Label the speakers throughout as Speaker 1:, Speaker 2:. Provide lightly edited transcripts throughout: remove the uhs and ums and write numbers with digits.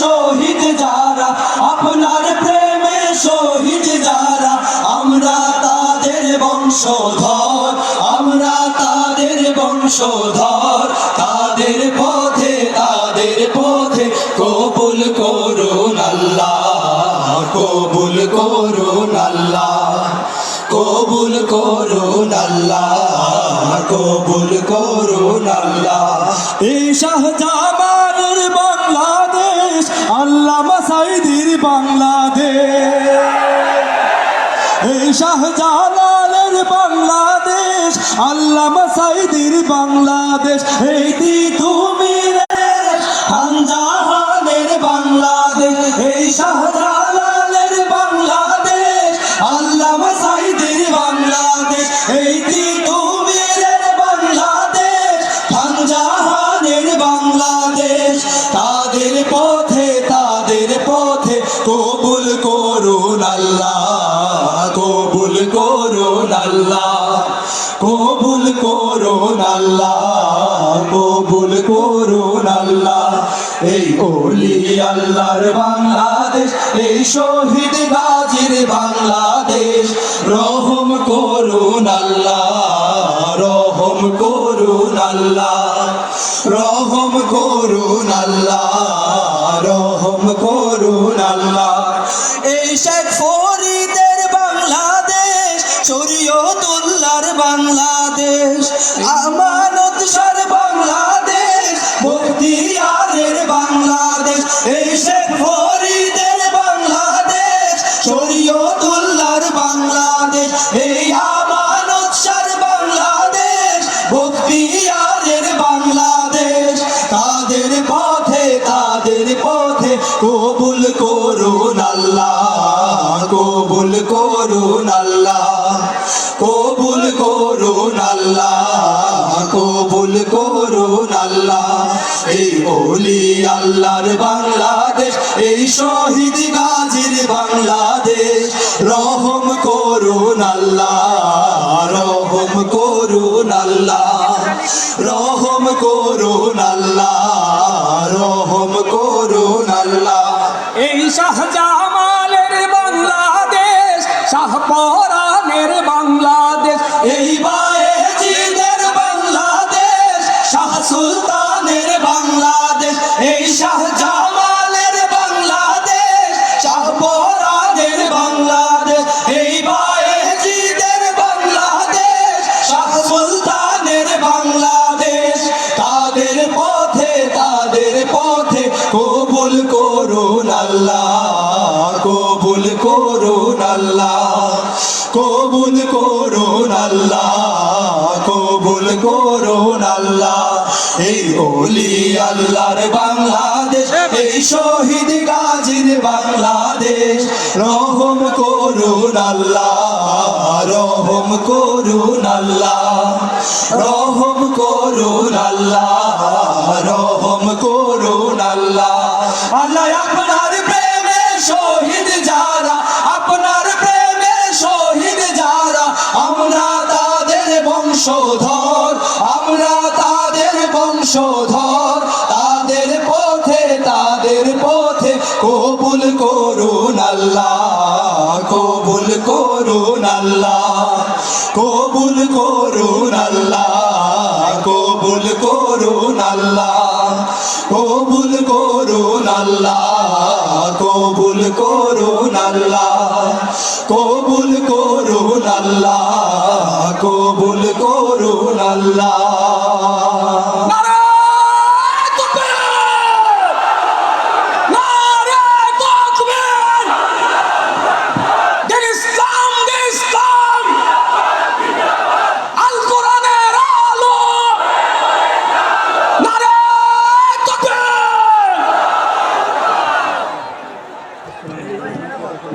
Speaker 1: শহীদ যারা, আপনার প্রেমে শহীদ যারা, আমরা তাদের বংশধর, আমরা তাদের বংশধর। তাদের পথে কবুল করুন আল্লাহ, কবুল করুন আল্লাহ, কবুল করুন আল্লাহ, কবুল করুন আল্লাহ। এই শাহজামানের বাংলাদেশ, আল্লামা সাঈদীর বাংলাদেশ। এই শাহজালালের বাংলাদেশ, আল্লামা সাঈদীর বাংলাদেশ। এই তিতুমীরের খানজাহানের বাংলাদেশ, এই শাহজালালের বাংলাদেশ, আল্লামা সাঈদীর বাংলাদেশ। এই তিতুমীরের বাংলাদেশ, খানজাহানের বাংলাদেশ। তাদের পথে কবুল করুন আল্লাহ, কবুল করুন আল্লাহ, কবুল করুন আল্লাহ, কবুল করুন আল্লাহ। এই ওলি আল্লাহর বাংলাদেশ, এই শহীদ গাজীর বাংলাদেশ। রহম করুন আল্লাহ, রহম করুন আল্লাহ, রহম করুন আল্লাহ, রহম করুন আল্লাহ। এই শেখ ফরিদের বাংলাদেশ, শরীয়তুল্লাহর বাংলাদেশ, আমানত শাহর বাংলাদেশ, বখতিয়ারের বাংলাদেশ। এই শেখ ফরিদের বাংলাদেশ, শরীয়তুল্লাহর বাংলাদেশ। এই আমানত শাহর বাংলাদেশ, বখতিয়ারের বাংলাদেশ। তাদের পথে কবুল করুন আল্লাহ, কবুল করুন আল্লাহ, কবুল করুন আল্লাহ, কবুল করুন আল্লাহ। এই ওলি আল্লাহর বাংলাদেশ, এই শহীদ গাজীর বাংলাদেশ। রহম করুন আল্লাহ, রহম করুন আল্লাহ, রহম করুন আল্লাহ, রহম করুন আল্লাহ।
Speaker 2: এই শাহজামালের বাংলাদেশ, শাহপরানের বাংলাদেশ।
Speaker 1: এই বায়েজিদের বাংলাদেশ, শাহ সুলতানের বাংলাদেশ। এই শাহজামালের বাংলাদেশ, শাহপরানের বাংলাদেশ। এই বায়েজিদের বাংলাদেশ, শাহ সুলতানের বাংলাদেশ। তাদের পথে কবুল করুন আল্লাহ, কবুল করুন আল্লাহ, কবুল করুন আল্লাহ, কবুল করুন আল্লাহ। এই ওলি আল্লাহর বাংলাদেশ, এই শহীদ গাজীর বাংলাদেশ। রহম করুন আল্লাহ, রহম করুন আল্লাহ, রহম করুন আল্লাহ, রহম করুন আল্লাহ। আল্লাহ আপনার প্রেমে শহীদ যারা, আপনার প্রেমে শহীদ যারা, আমরা তাদের বংশধর, আমরা তাদের বংশধর। তাদের পথে কবুল করুন আল্লাহ, কবুল করুন আল্লাহ, কবুল করুন আল্লাহ, কবুল করুন আল্লাহ, কবুল করুন আল্লাহ, কবুল করুন আল্লাহ, কবুল করুন আল্লাহ, কবুল করুন আল্লাহ।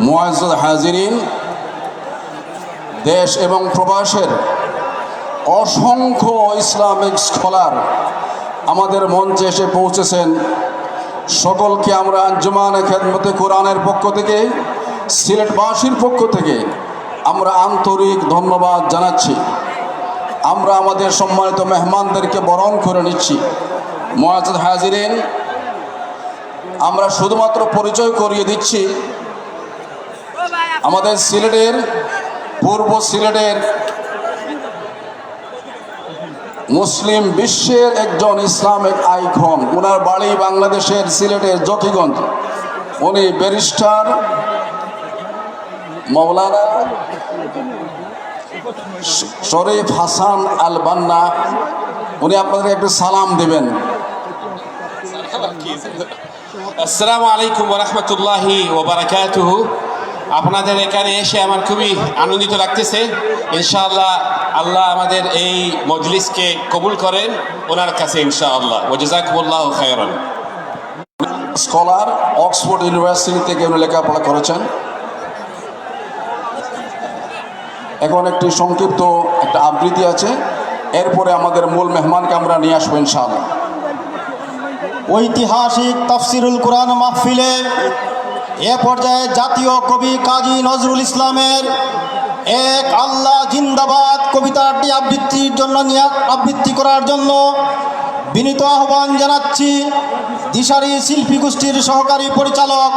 Speaker 3: মুআজ্জাজ হাজিরিন, দেশ এবং প্রবাসের অসংখ্য ইসলামিক স্কলার আমাদের মঞ্চে এসে পৌঁছেছেন। সকলকে আমরা আঞ্জুমানে খেদমতে কোরআনের পক্ষ থেকে, সিলেটবাসীর পক্ষ থেকে আমরা আন্তরিক ধন্যবাদ জানাচ্ছি। আমরা আমাদের সম্মানিত মেহমানদেরকে বরণ করে নিচ্ছি। মুআজ্জাজ হাজিরিন, আমরা শুধুমাত্র পরিচয় করিয়ে দিচ্ছি আমাদের সিলেটের পূর্ব সিলেটের মুসলিম বিশ্বের একজন ইসলামিক আইকন। ওনার বাড়ি বাংলাদেশের সিলেটের জকিগঞ্জ। উনি ব্যারিস্টার মৌলানা শরীফ হাসান আল বান্না। উনি আপনাদের একটু সালাম দেবেন।
Speaker 4: আসসালামু আলাইকুম ওয়া রাহমাতুল্লাহি ওয়া বারাকাতুহু। আপনাদের এখানে এসে আমার খুবই আনন্দিত লাগতেছে। ইনশাআল্লাহ আল্লাহ আমাদের এই মজলিসকে কবুল করেন ওনার কাছে ইনশাআল্লাহ। ওয়া জাযাকুমুল্লাহু খায়রান।
Speaker 3: স্কলার, অক্সফোর্ড ইউনিভার্সিটি থেকে উনি লেখাপড়া করেছেন। এখন একটি সংক্ষিপ্ত একটা আবৃত্তি আছে, এরপরে আমাদের মূল মেহমানকে আমরা নিয়ে আসবো ইনশাআল্লাহ।
Speaker 5: ঐতিহাসিক তাফসিরুল কোরআন মাহফিলে এ পর্যায়ে জাতীয় কবি কাজী নজরুল ইসলামের এক আল্লাহ জিন্দাবাদ কবিতাটি আবৃত্তি করার জন্য বিনীত আহ্বান জানাচ্ছি দিশারি শিল্পী গোষ্ঠীর সহকারী পরিচালক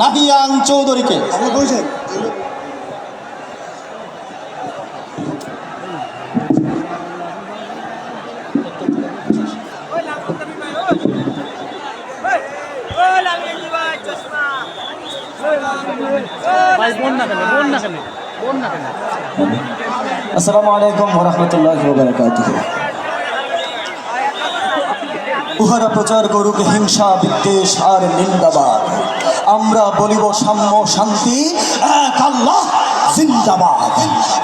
Speaker 5: নাহিয়ান চৌধুরীকে। আসসালামু আলাইকুম ওয়া রাহমাতুল্লাহি ওয়া বারাকাতুহু। উহারা প্রচার করুক হিংসা বিদ্বেষ আর নিন্দাবাদ, আমরা বলিব সাম্য শান্তি এক আল্লাহ জিন্দাবাদ।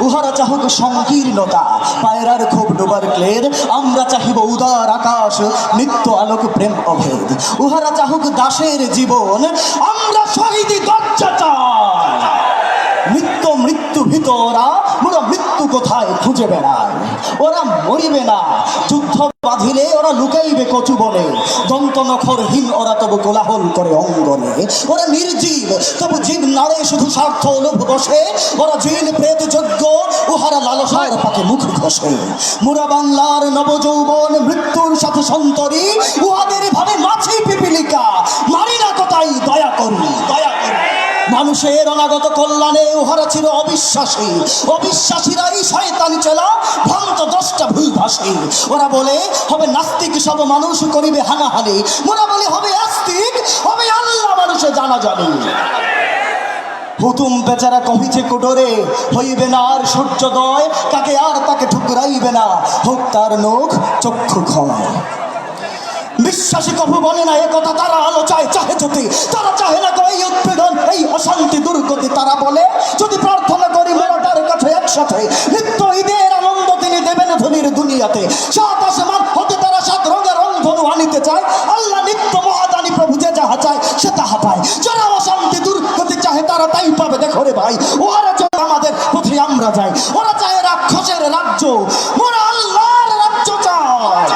Speaker 5: উহারা চাহুক সংকীর্ণতা পায়রার খুব ডোবার ক্লেদ, আমরা চাহিব উদার আকাশ নিত্য আলোক প্রেম অভেদ। উহারা চাহুক দাসের জীবন, আমরা শহীদি দরজা চাই। নিত্য মৃত্যু ভিতরা মোরা মৃত্যু কোথায় খুঁজে বেড়ায়। ওরা মরিবে না যুদ্ধ বাঁধিলে, ওরা লুকাইবে কচু বলে দন্ত নখরহীন, ওরা তবু কোলাহল করে অঙ্গনে। ওরা নির্জীব তবু জীব নাড়ে শুধু স্বার্থ লোভ বসে। ওরা জিন প্রেত যোগ্য, উহারা লালসার পাকে মুখ ঘষে। মোরা বাংলার নবযৌবন মৃত্যুর সাথে সন্তরী, উহাদের ভাবে মাছি পিপিলিকা, মারি না কোথায় দয়া করি দয়া করি। মানুষের অনাগত কল্যাণে উহারা ছিল অবিশ্বাসী, অবিশ্বাসীরাই শয়তানি চেলা ভ্রান্ত দশটা ভুল ভাসী। ওরা বলে হবে নাস্তিক সব মানুষ করিবে হানাহানি, মোরা বলে হবে আস্তিক হবে আল্লাহ মানুষে জানা জানি। হুতুম বেচারা কহিছে কোটরে হইবে না আর সূর্যোদয়, কাকে আর তাকে ঠুকরাইবে না হোক তার নখ চক্ষু ক্ষয়। বিশ্বাসী কবু বলে না এ কথা, তারা আলো চায় চাহে জ্যোতি, তারা চাহে না এই উৎপীড়ন এই অশান্তি দুর্গতি। তারা বলে যদি প্রার্থনা করি মোরাটার কাছে একসাথে, নিত্য ঈদের আনন্দ তিনি দেবেন ধনির দুনিয়াতে। সাত আসমান হতে তারা সাত রঙের রংধনু আনিতে চায়, আল্লাহ নিত্য মহাদানী প্রভু যে যাহা চায় সে তাহা পায়। যারা অশান্তি দুর্গতি চাহে তারা তাই পাবে। দেখো রে ভাই, ওরা চায় আমাদের পথে আমরা যাই, ওরা চায় রাক্ষসের রাজ্য, মোরা আল্লাহর রাজ্য চায়।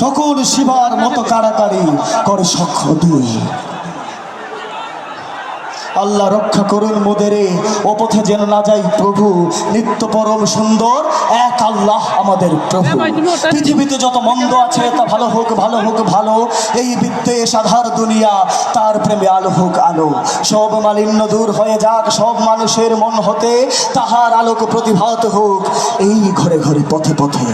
Speaker 5: সকল শিবার মতো কাড়াকাড়ি করে সখ্য দুই। আল্লাহ রক্ষা করুন মোদেরে, ও পথে যেন না যাই প্রভু। নিত্য পরম সুন্দর এক আল্লাহ আমাদের প্রভু। পৃথিবীতে যত মন্দ আছে তা ভালো হোক ভালো হোক ভালো, এই বিদ্বেষ আধার দুনিয়া তার প্রেমে আলো হোক আলো। সব মালিন্য দূর হয়ে যাক সব মানুষের মন হতে, তাহার আলোক প্রতিভাত হোক এই ঘরে ঘরে পথে পথে।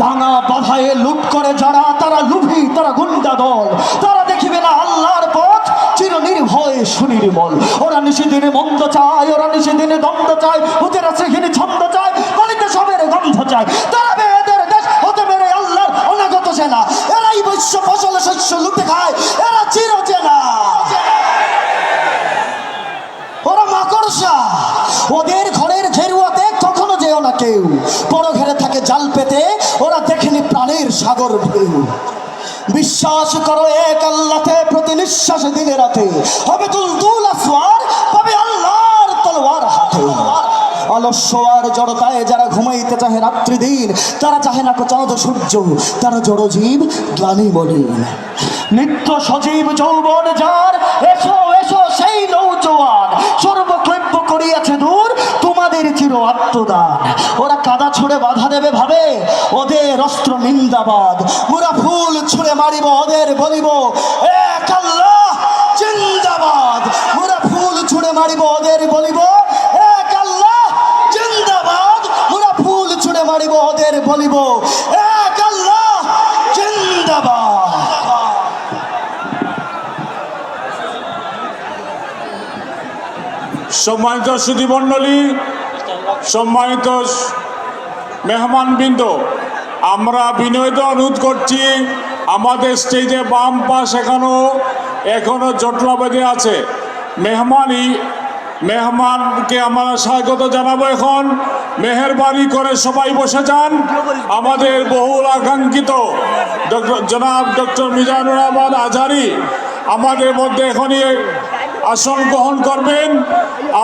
Speaker 5: ডাঙা বাধায়ে লুট করে যারা, তারা লুভি তারা গুন্ডা দল, তারা দেখিবে না আল্লাহর পথ চির নির্ভয়ে সুনির্মল। ওরা নিশিদিনে মন্দ চায়, ওরা নিশিদিনে দ্বন্দ্ব চায়, হতে রাসহীন ছন্দ চায়, বাড়িতে সবের গন্ধ চায়। তারা বেদের দেশ হতে বেড়ে আল্লাহর অনাগত সেনা, এরাই বৈশ্য ফসল শস্য লুটে খায়, এরা চির চেনা। ওরা মাকড়সা, ওদের ঘরের ঘেরুয়াতে কখনো যেও না কেউ। বড় ঘেরে থাকে জাল পেতে, ওরা দেখেনি প্রাণের সাগর ঢেউ। বিশ্বাস করো এক আল্লাহতে প্রতি নিঃশ্বাস দিনে রাতে, হবে তুলতুল আসওয়ার পাবে আল্লাহর তলোয়ার হাতে। অলস্য আর জড়তায় যারা ঘুমাইতে চাহে রাত্রি দিন, তারা চাহে না চাঁদ সূর্য, তারা জড়জীব গ্লানি মলিন। নিত্য সজীব যৌবন যার, এসো এসো সেই নৌজোয়ান, সর্বক্লেব্য করিয়াছে দূর তোমাদের তাদের চির আত্মদান। ওরা কাদা ছুঁড়ে বাধা দেবে ভাবে, ওদের অস্ত্র নিন্দাবাদ। মোরা ফুল ছুঁড়ে মারিব, ওদের বলিব এক আল্লাহ জিন্দাবাদ। মোরা ফুল ছুঁড়ে মারিব, ওদের বলিব এক আল্লাহ জিন্দাবাদ। মোরা ফুল ছুঁড়ে মারিব, ওদের বলিব এক আল্লাহ জিন্দাবাদ।
Speaker 6: সম্মানিত সুধীমণ্ডলী, সম্মানিত মেহমানবৃন্দ, আমরা বিনয়িত অনুরোধ করছি, আমাদের স্টেজে বাম পাশ এখনো জটলা বেঁধে আছে। মেহমানকে আমরা স্বাগত জানাবো। এখন মেহেরবানি করে সবাই বসে যান। আমাদের বহুল আকাঙ্ক্ষিত জনাব ডক্টর মিজানুর রহমান আজহারী আমাদের মধ্যে এখনই আসন গ্রহণ করবেন।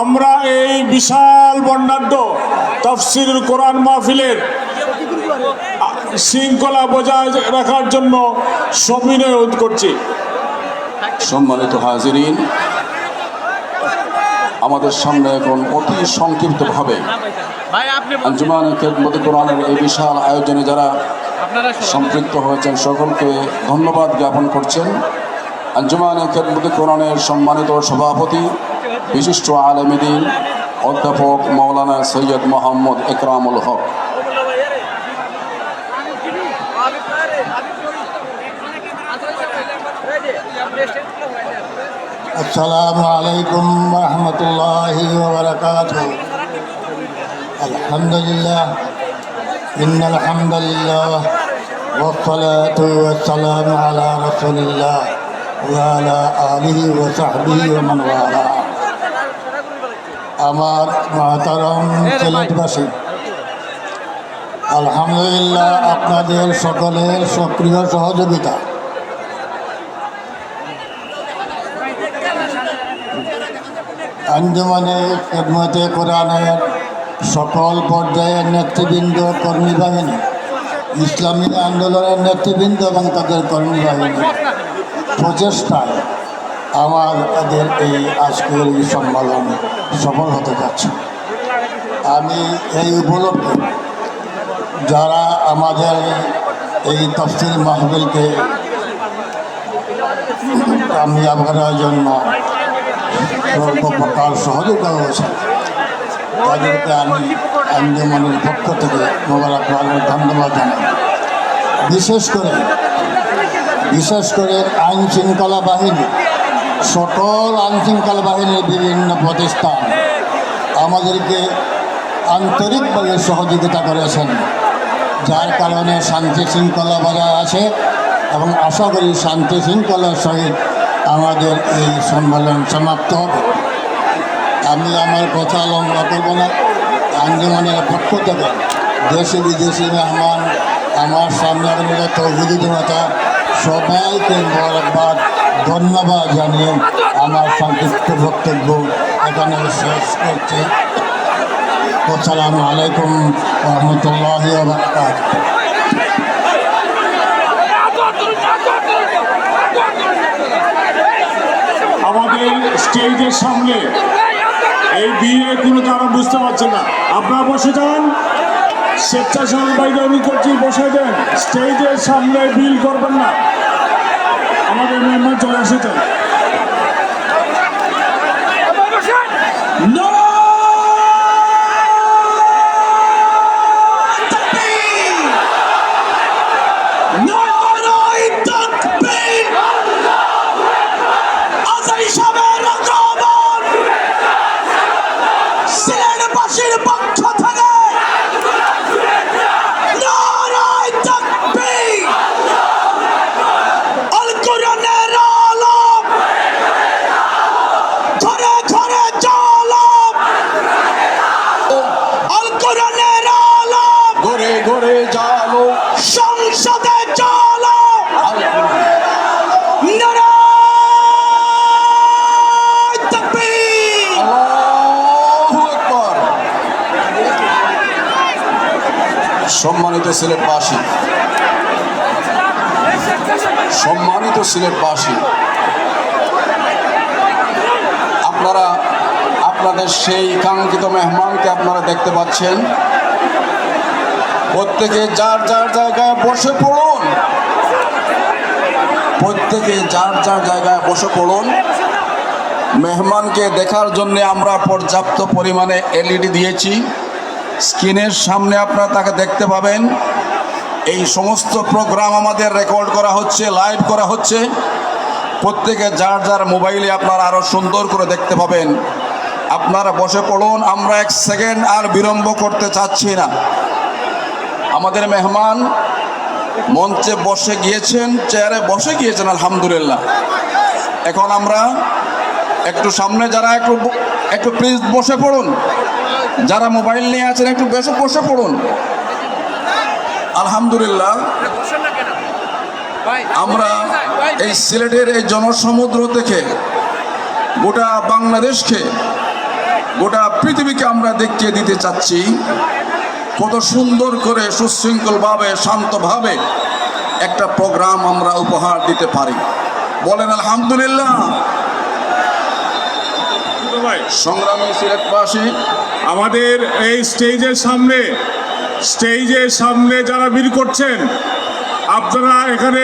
Speaker 6: আমরা এই বিশাল বর্ণাঢ্য তাফসীরুল কোরআন মাহফিলের শৃঙ্খলা বজায় রাখার জন্য সবিনয় অনুরোধ করছি।
Speaker 3: সম্মানিত হাজিরিন, আমাদের সামনে এখন অতি সংক্ষিপ্তভাবে আঞ্জুমান খেদমতে কোরআনের এই বিশাল আয়োজনে যারা সম্পৃক্ত হয়েছেন সকলকে ধন্যবাদ জ্ঞাপন করছেন। আঞ্জুমান খেদমতে কোরআনের সম্মানিত সভাপতি বিশিষ্ট আলেমে দ্বীন অধ্যাপক মাওলানা সৈয়দ মোহাম্মদ একরামুল হক,
Speaker 7: আসসালামু আলাইকুম ওয়া রাহমাতুল্লাহি ওয়া বারাকাতুহু। আলহামদুলিল্লাহ, ইন্নাল হামদালিল্লাহ ওয়াস সালাতু ওয়াস সালামু আলা রাসূলিল্লাহ ওয়া আলা আলিহি ওয়া সাহবিহি ওয়া মান ওয়ালা। আমার মহতারম সিলেটবাসী, আলহামদুলিল্লাহ আপনাদের সকলের সক্রিয় সহযোগিতা আঞ্জুমানে খেদমতে কোরআনের সকল পর্যায়ের নেতৃবৃন্দ, কর্মী বাহিনী, ইসলামী আন্দোলনের নেতৃবৃন্দ এবং তাদের কর্মী বাহিনী প্রচেষ্টায় আমাদের এই আজকের এই সম্মেলন সফল হতে যাচ্ছে। আমি এই উপলক্ষে যারা আমাদের এই তাফসীর মাহফিলকে কামিয়াব করার জন্য সর্বপ্রকার সহযোগিতা হয়েছে, তাদেরকে আমি আঞ্জুমানের পক্ষ থেকে মোবারকবাদ ধন্যবাদ জানাই। বিশেষ করে আইন শৃঙ্খলা বাহিনী, সকল আইন শৃঙ্খলা বাহিনীর বিভিন্ন প্রতিষ্ঠান আমাদেরকে আন্তরিকভাবে সহযোগিতা করেছেন, যার কারণে শান্তি শৃঙ্খলা বজায় আছে এবং আশা করি শান্তি শৃঙ্খলার সহিত আমাদের এই সম্মেলন সমাপ্ত হবে। আমি আমার কথা লম্বা করব না। আঞ্জুমানের পক্ষ থেকে দেশি বিদেশি মেহমান, আমার সামনে আগত তৌহিদি জনতা সবাইকে মোবারকবাদ ধন্যবাদ জানিয়ে আমার সংক্ষিপ্ত বক্তব্য এখানে শেষ করছি। আসসালামু আলাইকুম ওয়া রাহমাতুল্লাহি ওয়া বারাকাতুহু।
Speaker 6: আমাদের স্টেজের সামনে এই বিয়ে কোনো কারণ বুঝতে পারছেন না, আপনারা বসে যান। স্বেচ্ছাসেবক বাইরে অনুরোধ করছি, বসে দেন। স্টেজের সামনে বিল করবেন না। আমাদের মেহমান চলে এসেছেন।
Speaker 3: সম্মানিত সিলেটবাসী, আপনারা আপনাদের সেই কাঙ্ক্ষিত মেহমানকে আপনারা দেখতে পাচ্ছেন। প্রত্যেকে যার যার জায়গায় বসে পড়ুন, প্রত্যেকে যার যার জায়গায় বসে পড়ুন। মেহমানকে দেখার জন্য আমরা পর্যাপ্ত পরিমাণে এলইডি দিয়েছি। স্ক্রিনের সামনে আপনারা তাকে দেখতে পাবেন। এই সমস্ত প্রোগ্রাম আমাদের রেকর্ড করা হচ্ছে, লাইভ করা হচ্ছে। প্রত্যেকে যার যার মোবাইলে আপনারা আরও সুন্দর করে দেখতে পাবেন। আপনারা বসে পড়ুন, আমরা এক সেকেন্ড আর বিলম্ব করতে চাচ্ছি না। আমাদের মেহমান মঞ্চে বসে গিয়েছেন, চেয়ারে বসে গিয়েছেন আলহামদুলিল্লাহ। এখন আমরা একটু সামনে যারা একটু প্লিজ বসে পড়ুন, যারা মোবাইল নিয়ে আছেন একটু বসে পড়ুন। আলহামদুলিল্লাহ, আমরা এই সিলেটের এই জনসমুদ্র থেকে গোটা বাংলাদেশকে, গোটা পৃথিবীকে আমরা দেখিয়ে দিতে চাচ্ছি কত সুন্দর করে সুশৃঙ্খলভাবে শান্তভাবে একটা প্রোগ্রাম আমরা উপহার দিতে পারি। বলেন আলহামদুলিল্লাহ। সংগ্রামী সিলেটবাসী,
Speaker 6: আমাদের এই স্টেজের সামনে যারা ভিড় করছেন, আপনারা এখানে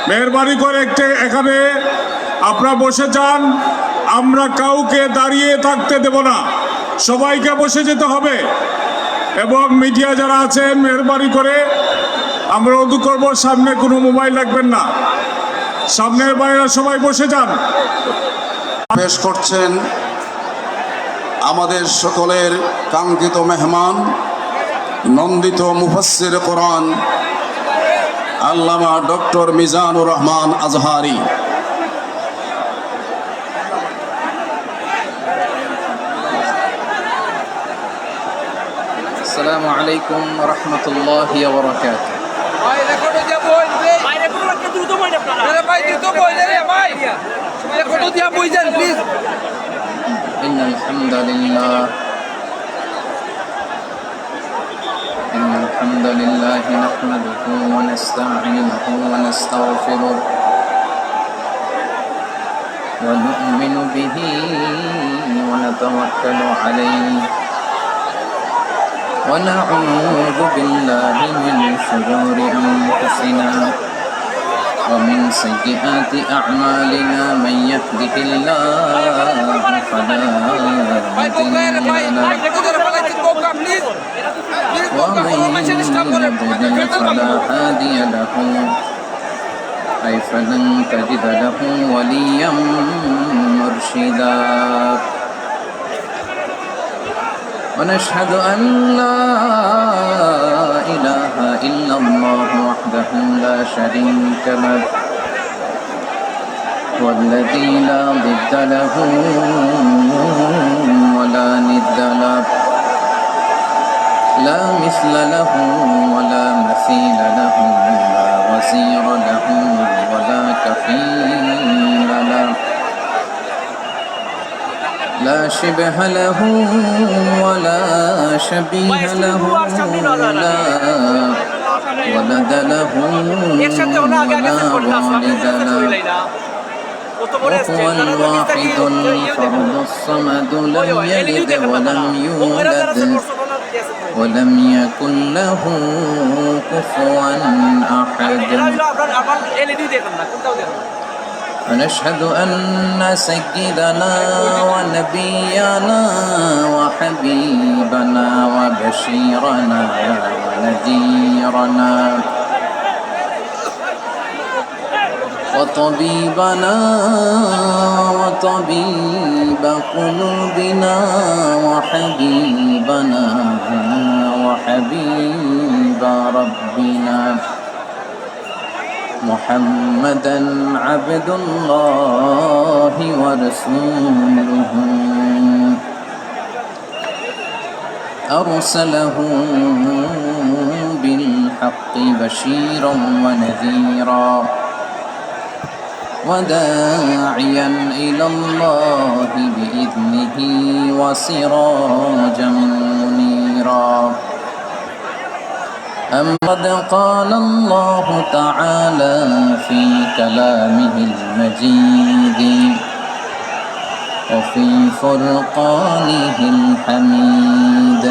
Speaker 6: মেহরবানি করে এখানে আপনারা বসে যান। আমরা কাউকে দাঁড়িয়ে থাকতে দেব না, সবাইকে বসে যেতে হবে। এবং মিডিয়া যারা আছেন মেহরবানি করে আমরা অনুরোধ করবো সামনে কোনো মোবাইল রাখবেন না, সামনের বাইরে সবাই বসে যান।
Speaker 3: পেশ করছেন আমাদের সকলের কাঙ্ক্ষিত মেহমান, নন্দিত মুফাসসির কোরআন আল্লামা ডক্টর মিজানুর রহমান আজহারি।
Speaker 8: আসসালামু আলাইকুম ওয়া রাহমাতুল্লাহি ওয়া বারাকাতুহু। ইন্নাল হামদালিল্লাহি নাহমাদুহু ওয়া নাস্তাঈনুহু ওয়া নাস্তাগফিরুহ ওয়া নু'মিনু বিহি ওয়া নাতাওয়াক্কালু আলাইহি ونعوذ بالله من شرور أنفسنا ومن سيئات أعمالنا من يهده الله فلا مضل له ومن يضلل فلا هادي له أي فلن تجد له وليا مرشدا ونشهد أن لا إله إلا الله وحده لا شريك له والذي لا ضد له ولا ند له لا مثل له ولا مثيل له لا وزير له ولا كفيل له لا شبه له ولا شبيه له لا ولد له ولا والد له وهو الواحد الفرد الصمد لم يلد ولم يولد ولم يكن له كفوا أحد ونشهد أن سيدنا ونبينا وحبيبنا وبشيرنا ونذيرنا وطبيبنا وطبيب قلوبنا وحبيبنا وحبيب ربنا محمدا عبد الله ورسوله أرسله بالحق بشيرا ونذيرا وداعيا إلى الله بإذنه وسراجا منيرا قد قال الله تعالى في كلامه المجيد وفي فرقانه الحميد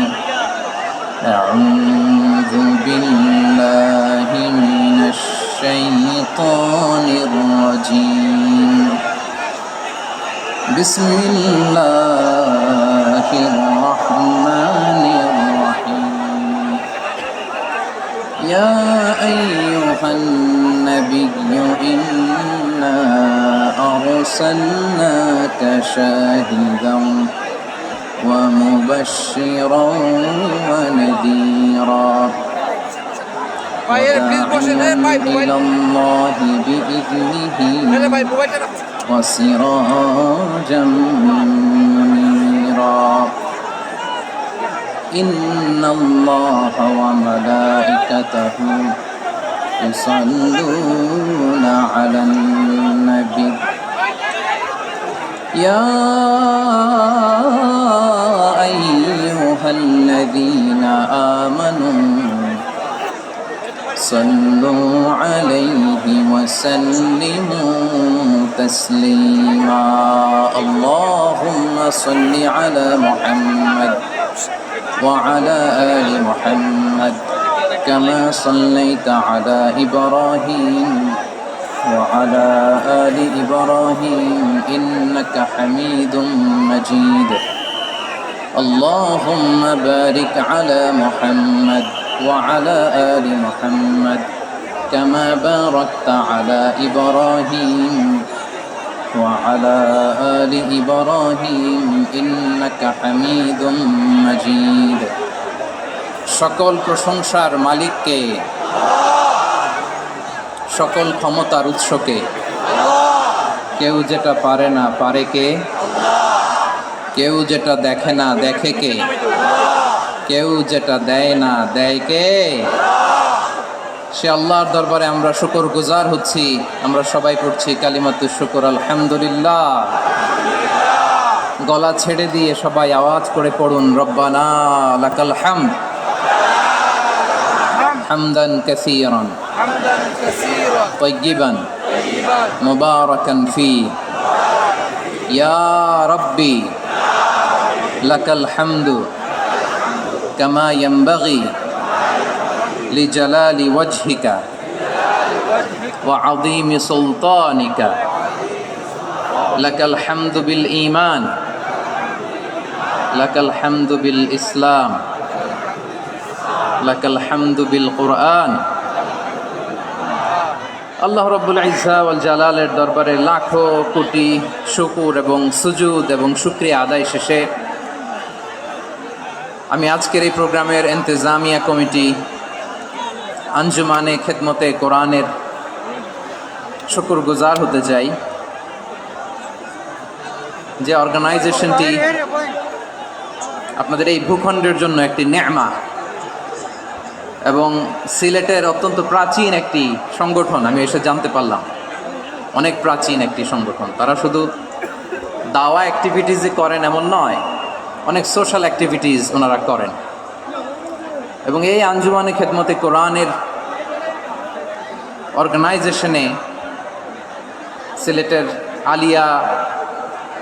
Speaker 8: أعوذ بالله من الشيطان الرجيم بسم الله الرحمن الرحيم يا أيها النبي إنا أرسلناك شاهدا ومبشرا ونذيرا وداعيا إلى الله بإذنه وسراجا منيرا إن الله وملائكته يصلون على النبي يا أيها الذين آمنوا صلوا عليه وسلموا تسليما اللهم صل على محمد وعلى آل محمد كما صليت على إبراهيم وعلى آل إبراهيم إنك حميد مجيد اللهم بارك على محمد وعلى آل محمد كما باركت على إبراهيم وعلى آل إبراهيم إنك حميد مجيد সকল প্রশংসার মালিককে সকল ক্ষমতার উৎসকে কেউ যেটা পারে না পারে কে কেউ যেটা দেখে না দেখে কে কেউ যেটা দেয় না দেয় কে সে আল্লাহর দরবারে আমরা শুকর গুজার হচ্ছি আমরা সবাই পড়ছি কালিমাতুশ শুকর আলহামদুলিল্লাহ গলা ছেড়ে দিয়ে সবাই আওয়াজ করে পড়ুন রব্বানা লাকাল হামদ হামদান কাসীরান طيبا مباركا فيه يا ربي لك الحمد كما ينبغي لجلال وجهك وعظيم سلطانك لك الحمد بالإيمان لك الحمد بالإسلام لك الحمد بالقرآن আল্লাহ রব্বুল ইজ্জা ওয়াল জালালের দরবারে লাখো কোটি শুকর এবং সুজুদ এবং শুকরিয়া আদায় শেষে আমি আজকের এই প্রোগ্রামের ইন্তেজামিয়া কমিটি আঞ্জুমানে খেদমতে কোরআনের শুকরগুজার হতে চাই যে অর্গানাইজেশনটি আপনাদের এই ভূখণ্ডের জন্য একটি নেয়ামা এবং সিলেটের অত্যন্ত প্রাচীন একটি সংগঠন আমি এসে জানতে পারলাম অনেক প্রাচীন একটি সংগঠন তারা শুধু দাওয়া অ্যাক্টিভিটিসই করেন এমন নয় অনেক সোশ্যাল অ্যাক্টিভিটিস ওনারা করেন এবং এই আঞ্জুমানে খেদমতে কোরআনের অর্গানাইজেশনে সিলেটের আলিয়া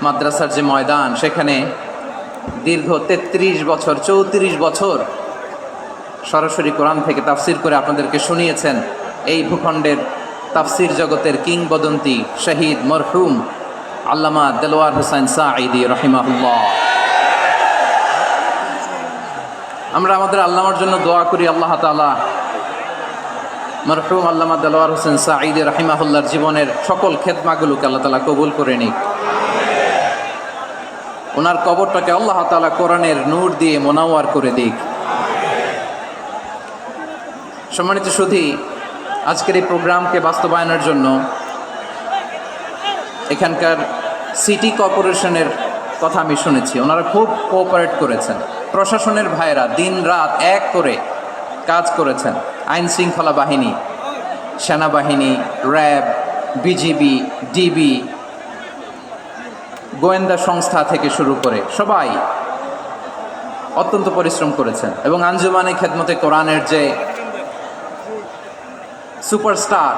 Speaker 8: মাদ্রাসার যে ময়দান সেখানে দীর্ঘ 33 বছর 34 বছর সরাসরি কোরআন থেকে তাফসির করে আপনাদেরকে শুনিয়েছেন এই ভূখণ্ডের তাফসির জগতের কিংবদন্তি শহীদ মরহুম আল্লামা দেলোয়ার হোসেন সাঈদী রহিমাহুল্লাহ আমরা আমাদের আল্লামার জন্য দোয়া করি আল্লাহ তাআলা মরহুম আল্লামা দেলোয়ার হোসেন সাঈদী রহিমাহুল্লাহর জীবনের সকল খেদমাগুলোকে আল্লাহ তাআলা কবুল করে নিক ওনার কবরটাকে আল্লাহ তাআলা কোরআনের নূর দিয়ে মোনাওয়ার করে দিক সম্মানিত সুধী আজকের এই প্রোগ্রামকে বাস্তবায়নের জন্য এখানকার সিটি কর্পোরেশনের কথা আমি শুনেছি ওনারা খুব কোঅপারেট করেছেন প্রশাসনের ভাইরা দিন রাত এক করে কাজ করেছেন আইন শৃঙ্খলা বাহিনী সেনাবাহিনী র্যাব বিজিবি ডিবি গোয়েন্দা সংস্থা থেকে শুরু করে সবাই অত্যন্ত পরিশ্রম করেছেন এবং আঞ্জুমানে খেদমতে কোরআনের যে সুপারস্টার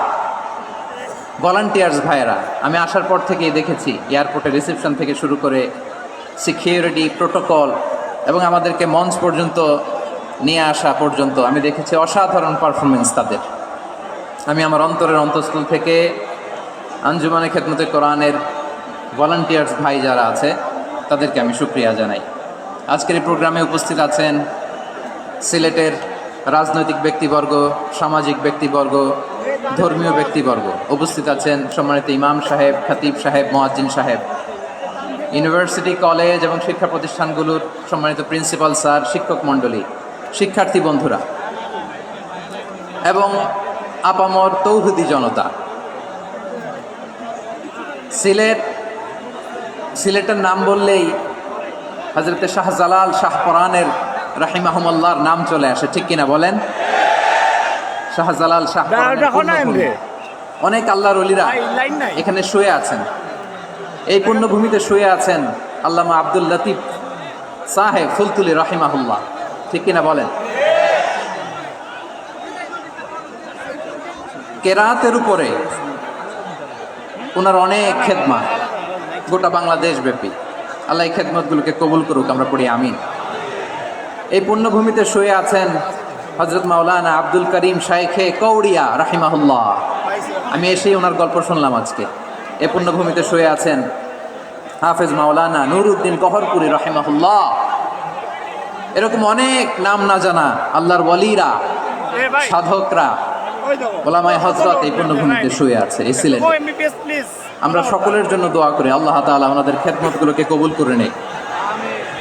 Speaker 8: ভলান্টিয়ার্স ভাইয়েরা, আমি আসার পর থেকেই দেখেছি এয়ারপোর্টে রিসেপশন থেকে শুরু করে সিকিউরিটি প্রোটোকল এবং আমাদেরকে মঞ্চ পর্যন্ত নিয়ে আসা পর্যন্ত আমি দেখেছি অসাধারণ পারফরমেন্স তাদের। আমি আমার অন্তরের অন্তঃস্থল থেকে আঞ্জুমানে খেদমতে কোরআনের ভলান্টিয়ার্স ভাই যারা আছে তাদেরকে আমি শুকরিয়া জানাই। আজকের এই প্রোগ্রামে উপস্থিত আছেন সিলেটের রাজনৈতিক ব্যক্তিবর্গ, সামাজিক ব্যক্তিবর্গ, ধর্মীয় ব্যক্তিবর্গ, উপস্থিত আছেন সম্মানিত ইমাম সাহেব, খতিব সাহেব, মুয়াজ্জিন সাহেব, ইউনিভার্সিটি, কলেজ এবং শিক্ষা প্রতিষ্ঠানগুলোর সম্মানিত প্রিন্সিপাল স্যার, শিক্ষক মণ্ডলী, শিক্ষার্থী বন্ধুরা এবং আপামর তৌহিদি জনতা। সিলেটের নাম বললেই হযরতে শাহজালাল শাহপরানের রাহিমাহুমুল্লাহর নাম চলে আসে, ঠিক কিনা বলেন? শাহজালাল শাহপরানের অনেক আল্লাহর ওলিরা এখানে শুয়ে আছেন, এই পুণ্যভূমিতে শুয়ে আছেন আল্লামা আব্দুল লতিফ সাহেব ফুলতুলি রাহিমাহুল্লাহ, ঠিক কিনা বলেন? কেরাতের উপরে ওনার অনেক খেদমত গোটা বাংলাদেশ ব্যাপী। আল্লাহ এই খেদমতগুলোকে কবুল করুক, আমরা পড়ি আমিন। এই পুণ্যভূমিতে শুয়ে আছেন হযরত মাওলানা আব্দুল করিম শাইখে কৌড়িয়া রাহিমাহুল্লাহ। আমি এসেই ওনার গল্প শুনলাম আজকে। এই পুণ্যভূমিতে শুয়ে আছেন হাফেজ মাওলানা নুরউদ্দিন কহরপুরি রাহিমাহুল্লাহ। এরকম অনেক নাম না জানা আল্লাহর ওয়ালিরা, সাধকরা, ওলামায়ে হযরত এই পুণ্যভূমিতে শুয়ে আছে এই সিলেটে। আমরা সকলের জন্য দোয়া করি আল্লাহ তাআলা ওনাদের খেদমতগুলোকে কবুল করে নেয়,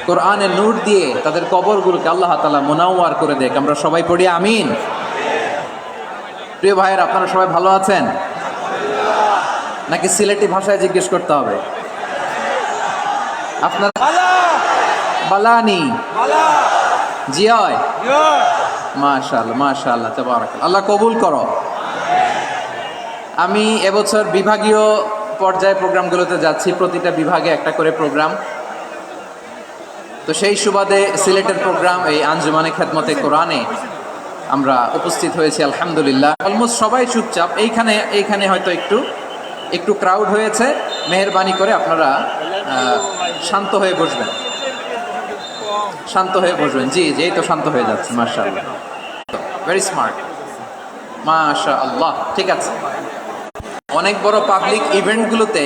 Speaker 8: কোরআনের নূর দিয়ে তাদের কবরগুলোকে আল্লাহ তাআলা মুনাওয়ার করে দেয়। আমরা সবাই পড়ি আমিন। প্রিয় ভাইয়েরা, আপনারা সবাই ভালো আছেন নাকি সিলেটি ভাষায় জিজ্ঞেস করতে হবে? আপনার বালানি জিয়ায় মাশাআল্লাহ মাশাআল্লাহ তাবারাকাল্লাহ, আল্লাহ কবুল করো। আমি এবছর বিভাগীয় পর্যায়ে প্রোগ্রামগুলোতে যাচ্ছি, প্রতিটা বিভাগে একটা করে প্রোগ্রাম। তো সেই সুবাদে সিলেটের প্রোগ্রাম এই আঞ্জুমানে খেদমতে কোরআনে আমরা উপস্থিত হয়েছি আলহামদুলিল্লাহ। অলমোস্ট সবাই চুপচাপ, এইখানে হয়তো একটু ক্রাউড হয়েছে। মেহেরবানি করে আপনারা শান্ত হয়ে বসবেন, শান্ত হয়ে বসবেন। জি জি, এই তো শান্ত হয়ে যাচ্ছে। মাশাআল্লাহ, ভেরি স্মার্ট, মাশাআল্লাহ। ঠিক আছে, অনেক বড় পাবলিক ইভেন্টগুলোতে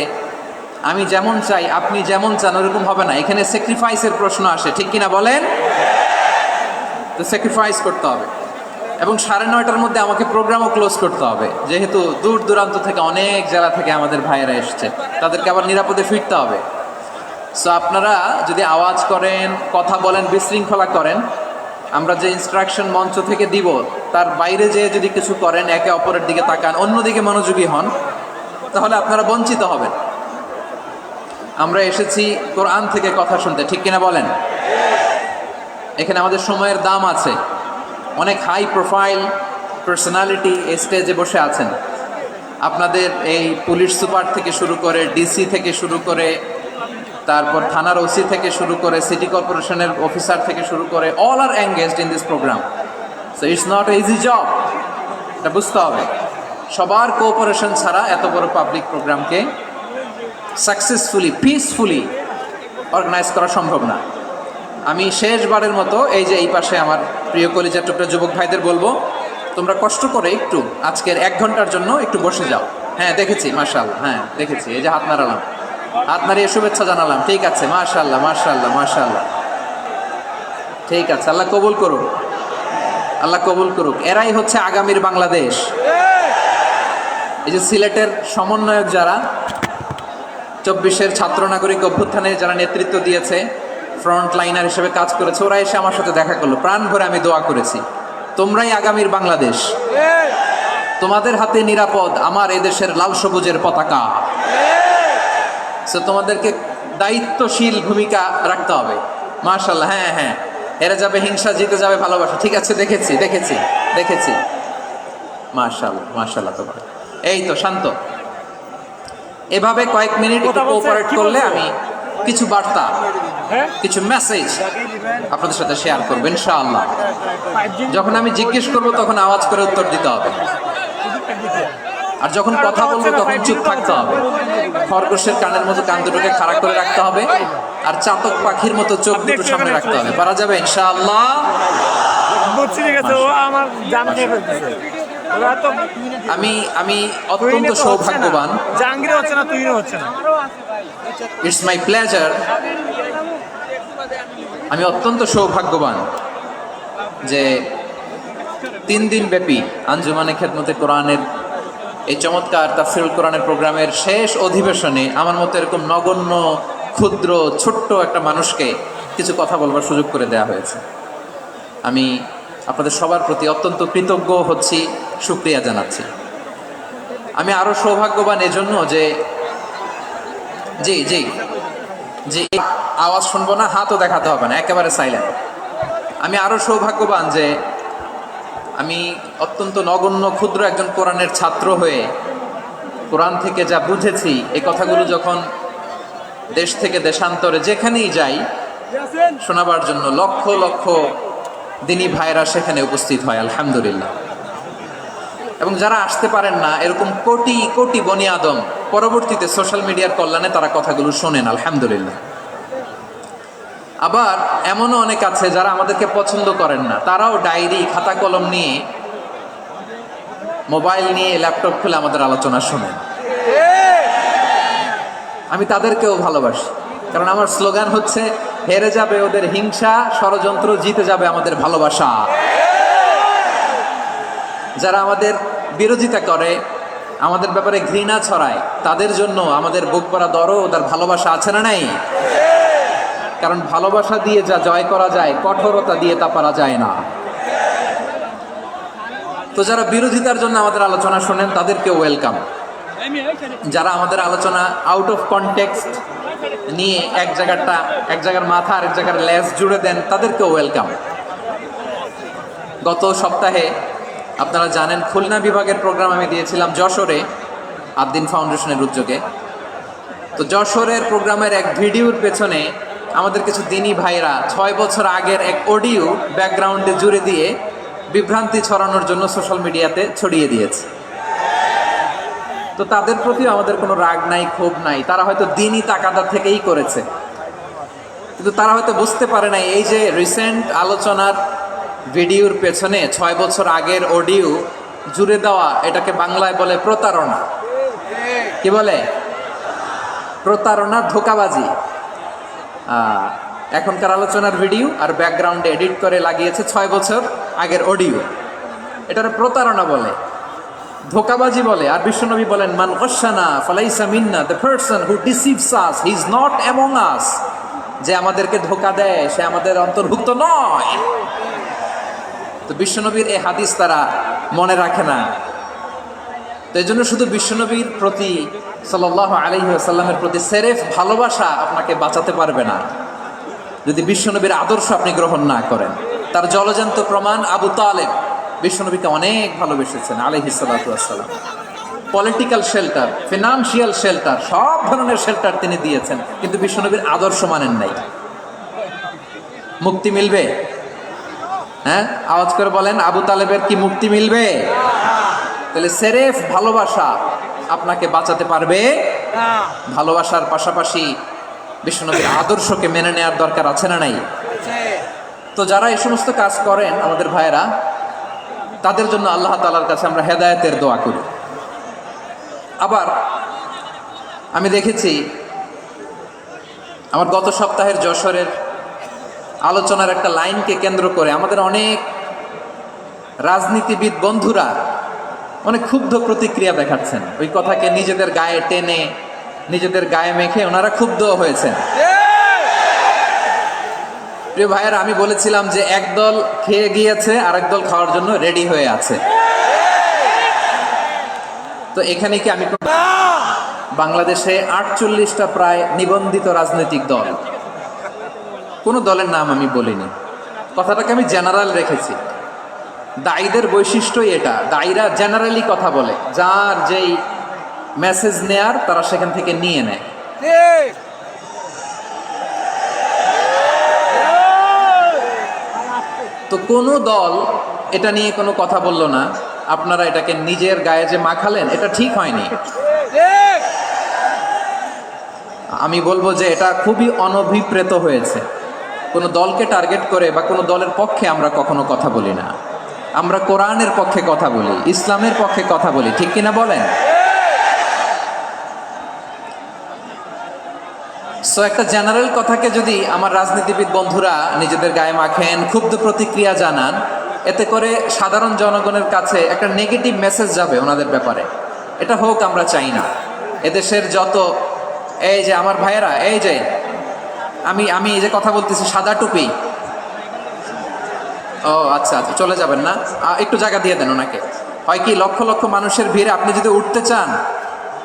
Speaker 8: আমি যেমন চাই আপনি যেমন চান ওরকম হবে না, এখানে স্যাক্রিফাইসের প্রশ্ন আসে, ঠিক কিনা বলেন? তো স্যাক্রিফাইস করতে হবে এবং 9:30টার মধ্যে আমাকে প্রোগ্রামও ক্লোজ করতে হবে, যেহেতু দূর দূরান্ত থেকে অনেক জেলা থেকে আমাদের ভাইয়েরা এসছে, তাদেরকে আবার নিরাপদে ফিরতে হবে। সো আপনারা যদি আওয়াজ করেন, কথা বলেন, বিশৃঙ্খলা করেন, আমরা যে ইনস্ট্রাকশন মঞ্চ থেকে দিব তার বাইরে যেয়ে যদি কিছু করেন, একে অপরের দিকে তাকান, অন্যদিকে মনোযোগী হন, তাহলে আপনারা বঞ্চিত হবেন। আমরা এসেছি কোরআন থেকে কথা শুনতে, ঠিক কিনা বলেন? এখানে আমাদের সময়ের দাম আছে। অনেক হাই প্রোফাইল পার্সোনালিটি এই স্টেজে বসে আছেন। আপনাদের এই পুলিশ সুপার থেকে শুরু করে, ডিসি থেকে শুরু করে, তারপর থানার ওসি থেকে শুরু করে, সিটি কর্পোরেশনের অফিসার থেকে শুরু করে, all are engaged in this program. So it's not easy job, এটা বুঝতে হবে। সবার কোঅপারেশন ছাড়া এত বড় পাবলিক প্রোগ্রামকে সাকসেসফুলি, পিসফুলি অর্গানাইজ করা সম্ভব না। আমি শেষবারের মতো এই যে এই পাশে আমার প্রিয় কলিজার টুকরা যুবক ভাইদের বলবো, তোমরা কষ্ট করে একটু আজকের 1 ঘন্টার জন্য একটু বসে যাও। হ্যাঁ দেখেছি, মাশাআল্লাহ, হ্যাঁ দেখেছি, এই যে হাত নাড়ালাম, হাত নাড়িয়ে শুভেচ্ছা জানালাম, ঠিক আছে, মাশাআল্লাহ মাশাআল্লাহ মাশাআল্লাহ, ঠিক আছে। আল্লাহ কবুল করুক, আল্লাহ কবুল করুক। এরাই হচ্ছে আগামীর বাংলাদেশ। এই যে সিলেটের সমন্বয়ক যারা 24-এর ছাত্র নাগরিক অভ্যুত্থানে যারা নেতৃত্ব দিয়েছে, ফ্রন্ট লাইনার হিসেবে কাজ করেছে, ওরা এসে আমার সাথে দেখা করলো, প্রাণ ভরে আমি দোয়া করেছি, তোমরাই আগামীর বাংলাদেশ, তোমাদের হাতে নিরাপদ আমার এদেশের লাল সবুজের পতাকা। সো তোমাদেরকে দায়িত্বশীল ভূমিকা রাখতে হবে। মাশাআল্লাহ, হ্যাঁ হ্যাঁ, হেরে যাবে হিংসা, জিতে যাবে ভালোবাসা, ঠিক আছে, দেখেছি দেখেছি দেখেছি, মাশাআল্লাহ মাশাআল্লাহ। তোমার এই তো শান্ত, এভাবে কয়েক মিনিট কোঅপারেট করলে আমি কিছু বার্তা, কিছু মেসেজ আপনাদের সাথে শেয়ার করবো ইনশাআল্লাহ। যখন আমি জিজ্ঞেস করবো তখন আওয়াজ করে উত্তর দিতে হবে। আর যখন কথা বলবো তখন চুপ থাকতে হবে। খরগোশের কানের মতো কান দুটোকে খাড়া করে রাখতে হবে, আর চাতক পাখির মতো চোখ দুটো সামনে রাখতে হবে। পারা যাবে ইনশাআল্লাহ? আমি অত্যন্ত সৌভাগ্যবান, ইটস মাই প্লেজার, আমি অত্যন্ত সৌভাগ্যবান যে 3 দিন ব্যাপী আঞ্জুমানে খেদমতে কোরআনের এই চমৎকার তাফসীরুল কোরআনের প্রোগ্রামের শেষ অধিবেশনে আমার মতো এরকম নগণ্য, ক্ষুদ্র, ছোট্ট একটা মানুষকে কিছু কথা বলবার সুযোগ করে দেওয়া হয়েছে। আমি আপনাদের সবার প্রতি অত্যন্ত কৃতজ্ঞ হচ্ছি, শুকরিয়া জানাচ্ছি। আমি আরও সৌভাগ্যবান এজন্য যে জি জি জি আওয়াজ শুনবো না, হাতও দেখাতে হবে না, একেবারে সাইলেন্ট। আমি আরও সৌভাগ্যবান যে আমি অত্যন্ত নগণ্য, ক্ষুদ্র একজন কোরআনের ছাত্র হয়ে কোরআন থেকে যা বুঝেছি, এই কথাগুলো যখন দেশ থেকে দেশান্তরে যেখানেই যাই শোনাবার জন্য লক্ষ লক্ষ দিনী ভাইরা সেখানে উপস্থিত হয়, আলহামদুলিল্লাহ। এবং যারা আসতে পারেন না, এরকম কোটি কোটি বনি আদম পরবর্তীতে সোশ্যাল মিডিয়ার কল্যাণে তারা কথাগুলো শোনেন, আলহামদুলিল্লাহ। আবার এমনও অনেক আছে যারা আমাদেরকে পছন্দ করেন না, তারাও ডায়েরি, খাতা কলম নিয়ে, মোবাইল নিয়ে, ল্যাপটপ খুলে আমাদের আলোচনা শোনেন। আমি তাদেরকেও ভালোবাসি, কারণ আমার স্লোগান হচ্ছে, হেরে যাবে ওদের হিংসা, ষড়যন্ত্র, জিতে যাবে আমাদের ভালোবাসা। যারা আমাদের বিরোধিতা করে, আমাদের ব্যাপারে ঘৃণা ছড়ায়, তাদের জন্য আমাদের বুক ভরা দরদ আর ভালোবাসা আছে না নাই? কারণ ভালোবাসা দিয়ে যা জয় করা যায়, কঠোরতা দিয়ে তা পারা যায় না। তো যারা বিরোধিতার জন্য আমাদের আলোচনা শোনেন, তাদেরকে ওয়েলকাম। যারা আমাদের আলোচনা আউট অফ কনটেক্সট নিয়ে এক জায়গার মাথা আর এক জায়গার লেজ জুড়ে দেন, তাদেরকেও ওয়েলকাম। গত সপ্তাহে আপনারা জানেন, খুলনা বিভাগের প্রোগ্রাম আমি দিয়েছিলাম যশোরে, আদ্দিন ফাউন্ডেশনের উদ্যোগে। তো যশোরের প্রোগ্রামের এক ভিডিওর পেছনে আমাদের কিছু দিনী ভাইরা 6 বছর আগের এক অডিও ব্যাকগ্রাউন্ডে জুড়ে দিয়ে বিভ্রান্তি ছড়ানোর জন্য সোশ্যাল মিডিয়াতে ছড়িয়ে দিয়েছে। তো তাদের প্রতি আমাদের কোনো রাগ নাই, ক্ষোভ নাই, তারা হয়তো দিনই তাকাদা থেকেই করেছে, কিন্তু তারা হয়তো বুঝতে পারে না এই যে রিসেন্ট আলোচনার ভিডিওর পেছনে 6 বছর আগের অডিও জুড়ে দেওয়া, এটাকে বাংলায় বলে প্রতারণা। কি বলে? প্রতারণা, ধোঁকাবাজি। এখনকার আলোচনার ভিডিও আর ব্যাকগ্রাউন্ডে এডিট করে লাগিয়েছে 6 বছর আগের অডিও। এটার প্রতারণা বলে, ধোঁকাবাজি বলে। আর বিশ্বনবী বলেন, মান গশানা ফালাইসা মিন্না, the person who deceives us he is not among us. যে আমাদেরকে ধোঁকা দেয়, সে আমাদের অন্তর্ভুক্ত নয়। তো বিশ্বনবীর এই হাদিস তারা মনে রাখে না। তো এই জন্য শুধু বিশ্বনবীর প্রতি সাল্লাল্লাহু আলাইহি ওয়াসাল্লামের প্রতি সেরেফ ভালোবাসা আপনাকে বাঁচাতে পারবে না যদি বিশ্বনবীর আদর্শ আপনি গ্রহণ না করেন। তার জলজান্ত প্রমাণ, আবু তালেব বিশ্বনবীকে অনেক ভালোবেসেছেন আলাইহিস সালাতু ওয়াসসালাম। পলিটিক্যাল শেল্টার, ফিনান্সিয়াল শেল্টার, সব ধরনের শেল্টার তিনি দিয়েছেন, কিন্তু বিশ্বনবীর আদর্শ মানেন নাই। মুক্তি মিলবে? হ্যাঁ, আওয়াজ করে বলেন, আবু তালেবের কি মুক্তি মিলবে? তাহলে সেরেফ ভালোবাসা আপনাকে বাঁচাতে পারবে। ভালোবাসার পাশাপাশি বিশ্বনবীর আদর্শকে মেনে নেওয়ার দরকার আছে না নাই? তো যারা এই সমস্ত কাজ করেন আমাদের ভাইয়েরা, তাদের জন্য আল্লাহ তাআলার কাছে আমরা হেদায়েতের দোয়া করি। আবার আমি দেখেছি আমার গত সপ্তাহের যশোরের আলোচনার একটা লাইনকে কেন্দ্র করে আমাদের অনেক রাজনীতিবিদ বন্ধুরা অনেক ক্ষুব্ধ প্রতিক্রিয়া দেখাচ্ছেন। ওই কথাকে নিজেদের গায়ে টেনে, নিজেদের গায়ে মেখে ওনারা ক্ষুব্ধ হয়েছেন। প্রিয় ভাইয়েরা, আমি বলেছিলাম যে একদল খেয়ে গিয়েছে, আরেক দল খাওয়ার জন্য রেডি হয়ে আছে। তো এখানে কি আমি বাংলাদেশে 48টা প্রায় নিবন্ধিত রাজনৈতিক দল, কোনো দলের নাম আমি বলিনি, কথাটাকে আমি জেনারেল রেখেছি। দায়ীদের বৈশিষ্ট্যই এটা, দায়ীরা জেনারেলি কথা বলে, যার যেই মেসেজ নেয়ার তারা সেখান থেকে নিয়ে নেয়। তো কোনো দল এটা নিয়ে কোনো কথা বলল না আপনারা এটাকে নিজের গায়ে যে মাখালেন, এটা ঠিক হয়নি। আমি বলবো যে এটা খুবই অনভিপ্রেত হয়েছে। কোনো দলকে টার্গেট করে বা কোনো দলের পক্ষে আমরা কখনো কথা বলি না। আমরা কোরআনের পক্ষে কথা বলি, ইসলামের পক্ষে কথা বলি, ঠিক কিনা বলেন? সো একটা জেনারেল কথাকে যদি আমার রাজনীতিবিদ বন্ধুরা নিজেদের গায়ে মাখেন, ক্ষুব্ধ প্রতিক্রিয়া জানান, এতে করে সাধারণ জনগণের কাছে একটা নেগেটিভ মেসেজ যাবে ওনাদের ব্যাপারে। এটা হোক আমরা চাই না। এদেশের যত এই যে আমার ভাইয়েরা, এই যে আমি এই যে কথা বলতেছি, সাদা টুপি, ও আচ্ছা আচ্ছা, চলে যাবেন না, একটু জায়গা দিয়ে দেন ওনাকে। হয় কি, লক্ষ লক্ষ মানুষের ভিড়ে আপনি যদি উঠতে চান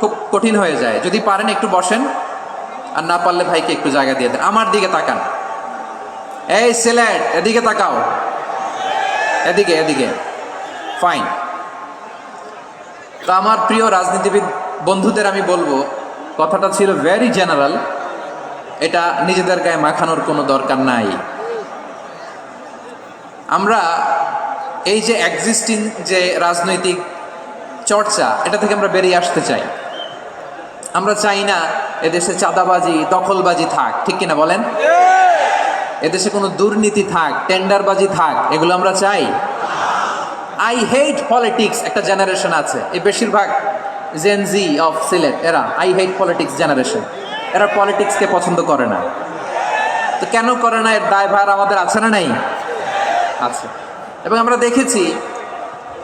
Speaker 8: খুব কঠিন হয়ে যায়। যদি পারেন একটু বসেন, আর না পারলে ভাইকে একটু জায়গা দিয়ে দেন। আমার দিকে তাকান, এই সিলেট, এদিকে তাকাও, এদিকে এদিকে, ফাইন। তো আমার প্রিয় রাজনীতিবিদ বন্ধুদের আমি বলবো, কথাটা ছিল ভেরি জেনারেল, এটা নিজেদের গায়ে মাখানোর কোনো দরকার নাই। আমরা এই যে এক্সিস্টিং যে রাজনৈতিক চর্চা, এটা থেকে আমরা বেরিয়ে আসতে চাই। আমরা চাই না এদেশে চাঁদাবাজি, দখলবাজি থাক, ঠিক কিনা বলেন? এদেশে কোনো দুর্নীতি থাক, টেন্ডারবাজি থাক, এগুলো আমরা চাই। আই হেট পলিটিক্স একটা জেনারেশন আছে, এই বেশিরভাগ জেনজি অফ সিলেট, এরা আই হেট পলিটিক্স জেনারেশন, এরা পলিটিক্সকে পছন্দ করে না। তো কেন করে না, এর দায়ভার আমাদের আছে না নাই? আছে। এবং আমরা দেখেছি